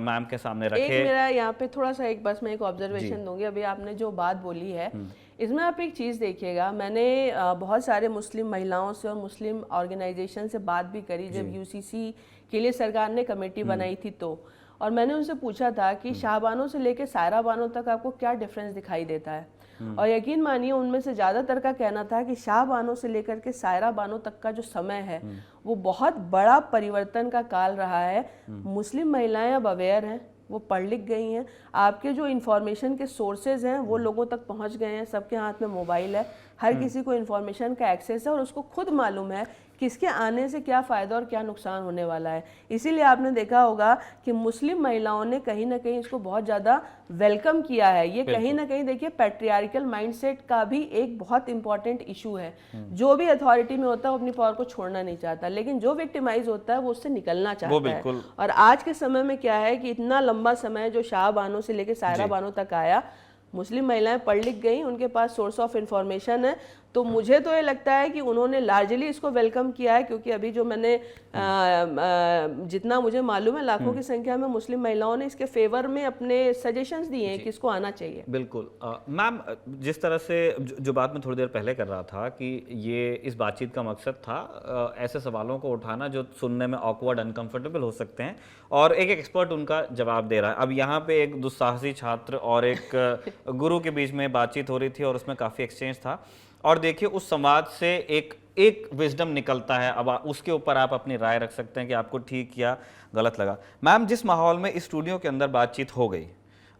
मैम के सामने रखे। एक मेरा यहाँ पे थोड़ा सा बस मैं एक ऑब्जर्वेशन दूंगी। अभी आपने जो बात बोली है इसमें आप एक चीज़ देखिएगा, मैंने बहुत सारे मुस्लिम महिलाओं से और मुस्लिम ऑर्गेनाइजेशन से बात भी करी जब यूसीसी के लिए सरकार ने कमेटी बनाई थी तो, और मैंने उनसे पूछा था कि शाहबानों से लेकर सायरा बानो तक आपको क्या डिफरेंस दिखाई देता है, और यकीन मानिए उनमें से ज़्यादातर का कहना था कि शाह बानो से लेकर के सायरा बानो तक का जो समय है वो बहुत बड़ा परिवर्तन का काल रहा है। मुस्लिम महिलाएं अब अवेयर हैं, वो पढ़ लिख गई हैं, आपके जो इन्फॉर्मेशन के सोर्सेज हैं वो लोगों तक पहुंच गए हैं, सबके हाथ में मोबाइल है, हर किसी को इन्फॉर्मेशन का एक्सेस है और उसको खुद मालूम है किसके आने से क्या फ़ायदा और क्या नुकसान होने वाला है। इसीलिए आपने देखा होगा कि मुस्लिम महिलाओं ने कहीं ना कहीं इसको बहुत ज़्यादा वेलकम किया है। ये कहीं ना कहीं देखिए पैट्रियार्कल माइंडसेट का भी एक बहुत इंपॉर्टेंट इशू है। जो भी अथॉरिटी में होता है वो अपनी पावर को छोड़ना नहीं चाहता, लेकिन जो विक्टिमाइज होता है वो उससे निकलना चाहता है। और आज के समय में क्या है कि इतना लंबा समय जो शाह बानो से लेकर सायरा बानो तक आया, मुस्लिम महिलाएं पढ़ लिख गई, उनके पास सोर्स ऑफ इंफॉर्मेशन है, तो मुझे तो ये लगता है कि उन्होंने लार्जली इसको वेलकम किया है, क्योंकि अभी जो मैंने जितना मुझे मालूम है लाखों की संख्या में मुस्लिम महिलाओं ने इसके फेवर में अपने सजेशंस दिए हैं कि इसको आना चाहिए। बिल्कुल मैम, जिस तरह से जो बात मैं थोड़ी देर पहले कर रहा था कि ये इस बातचीत का मकसद था ऐसे सवालों को उठाना जो सुनने में ऑकवर्ड, अनकंफर्टेबल हो सकते हैं, और एक एक्सपर्ट उनका जवाब दे रहा है। अब यहाँ पे एक दुस्साहसी छात्र और एक गुरु के बीच में बातचीत हो रही थी और उसमें काफ़ी एक्सचेंज था, और देखिए उस संवाद से एक विजडम निकलता है। अब उसके ऊपर आप अपनी राय रख सकते हैं कि आपको ठीक या गलत लगा। मैम, जिस माहौल में इस स्टूडियो के अंदर बातचीत हो गई,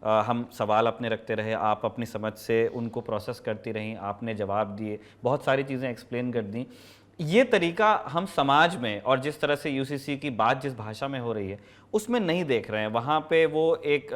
हम सवाल अपने रखते रहे, आप अपनी समझ से उनको प्रोसेस करती रहीं, आपने जवाब दिए, बहुत सारी चीज़ें एक्सप्लेन कर दी, ये तरीका हम समाज में और जिस तरह से यूसीसी की बात जिस भाषा में हो रही है उसमें नहीं देख रहे हैं। वहाँ पे वो एक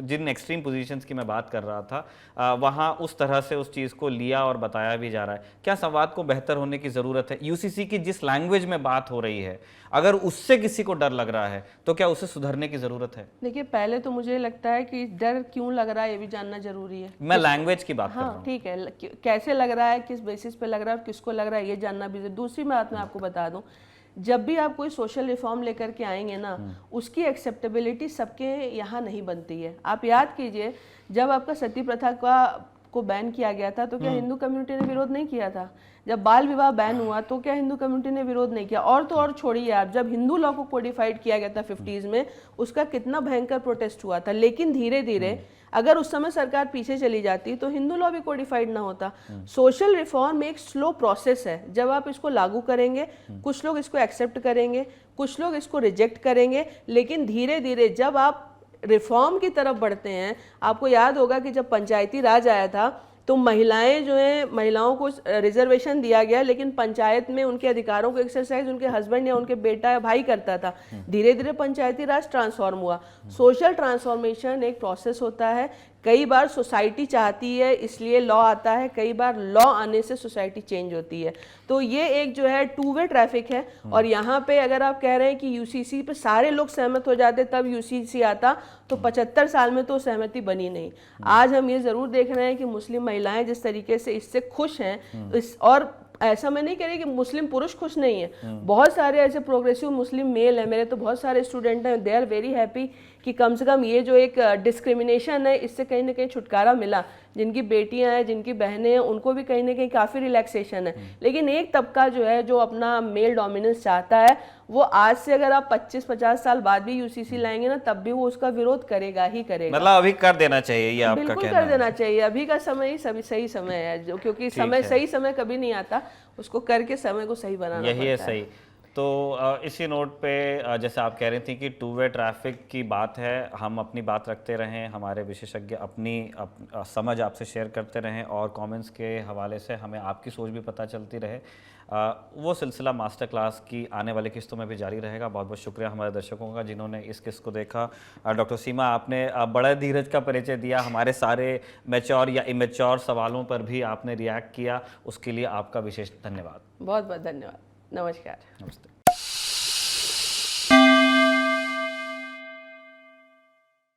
जिन एक्सट्रीम पोजीशंस की मैं बात कर रहा था वहाँ उस तरह से उस चीज़ को लिया और बताया भी जा रहा है। क्या संवाद को बेहतर होने की ज़रूरत है? यूसीसी की जिस लैंग्वेज में बात हो रही है, अगर उससे किसी को डर लग रहा है तो क्या उसे सुधरने की ज़रूरत है? देखिए, पहले तो मुझे लगता है कि डर क्यों लग रहा है ये भी जानना जरूरी है। मैं लैंग्वेज की बात कर रहा हूँ। ठीक है, कैसे लग रहा है, किस बेसिस पे लग रहा है और किसको लग रहा है ये जानना भी। दूसरी बात मैं आपको बता दूं, जब भी आप कोई सोशल रिफॉर्म लेकर के आएंगे ना, उसकी एक्सेप्टेबिलिटी सबके यहाँ नहीं बनती है। आप याद कीजिए, जब आपका सती प्रथा को बैन किया गया था तो क्या हिंदू कम्युनिटी ने विरोध नहीं किया था? जब बाल विवाह बैन हुआ तो क्या हिंदू कम्युनिटी ने विरोध नहीं किया? और तो और छोड़िए आप, जब हिंदू लॉ को कोडिफाइड किया गया था 50s में, उसका कितना भयंकर प्रोटेस्ट हुआ था। लेकिन धीरे धीरे अगर उस समय सरकार पीछे चली जाती तो हिंदू लॉ भी कोडिफाइड ना होता। सोशल रिफॉर्म एक स्लो प्रोसेस है। जब आप इसको लागू करेंगे, कुछ लोग इसको एक्सेप्ट करेंगे, कुछ लोग इसको रिजेक्ट करेंगे, लेकिन धीरे धीरे जब आप रिफॉर्म की तरफ बढ़ते हैं, आपको याद होगा कि जब पंचायती राज आया था तो महिलाएं जो है, महिलाओं को रिजर्वेशन दिया गया, लेकिन पंचायत में उनके अधिकारों को एक्सरसाइज उनके हस्बैंड या उनके बेटा या भाई करता था। धीरे धीरे पंचायती राज ट्रांसफॉर्म हुआ। सोशल ट्रांसफॉर्मेशन एक प्रोसेस होता है। कई बार सोसाइटी चाहती है इसलिए लॉ आता है, कई बार लॉ आने से सोसाइटी चेंज होती है। तो ये एक जो है टू वे ट्रैफिक है। और यहाँ पे अगर आप कह रहे हैं कि यूसीसी पे सारे लोग सहमत हो जाते तब यूसीसी आता, तो 75 साल में तो सहमति बनी नहीं। आज हम ये जरूर देख रहे हैं कि मुस्लिम महिलाएं जिस तरीके से इससे खुश हैं, और ऐसा मैं नहीं कह रही कि मुस्लिम पुरुष खुश नहीं है, बहुत सारे ऐसे प्रोग्रेसिव मुस्लिम मेल हैं, मेरे तो बहुत सारे स्टूडेंट हैं, दे आर वेरी हैप्पी कि कम से कम ये जो एक डिस्क्रिमिनेशन है इससे कहीं ना कहीं छुटकारा मिला। जिनकी बेटियां हैं, जिनकी बहनें हैं, उनको भी कहीं ना कहीं काफ़ी रिलैक्सेशन है। लेकिन एक तबका जो है जो अपना मेल डोमिनेंस चाहता है, वो आज से अगर आप 25-50 साल बाद भी यूसीसी लाएंगे ना, तब भी वो उसका विरोध करेगा ही करेगा। मतलब अभी कर देना चाहिए, ये आपका कहना है? बिल्कुल कर देना चाहिए। अभी का समय ही सही समय है, जो क्योंकि सही समय कभी नहीं आता, उसको करके समय को सही बनाना यही है पड़ता सही। तो इसी नोट पे जैसे आप कह रही थी कि टू वे ट्रैफिक की बात है, हम अपनी बात रखते रहें, हमारे विशेषज्ञ अपनी समझ आपसे शेयर करते रहें और कमेंट्स के हवाले से हमें आपकी सोच भी पता चलती रहे। वो सिलसिला मास्टर क्लास की आने वाली किस्तों में भी जारी रहेगा। बहुत बहुत शुक्रिया हमारे दर्शकों का जिन्होंने इस किस्त को देखा। डॉक्टर सीमा, आपने बड़ा धीरज का परिचय दिया, हमारे सारे मैच्योर या इमेच्योर सवालों पर भी आपने रिएक्ट किया, उसके लिए आपका विशेष धन्यवाद। बहुत बहुत धन्यवाद। नमस्कार। नमस्ते।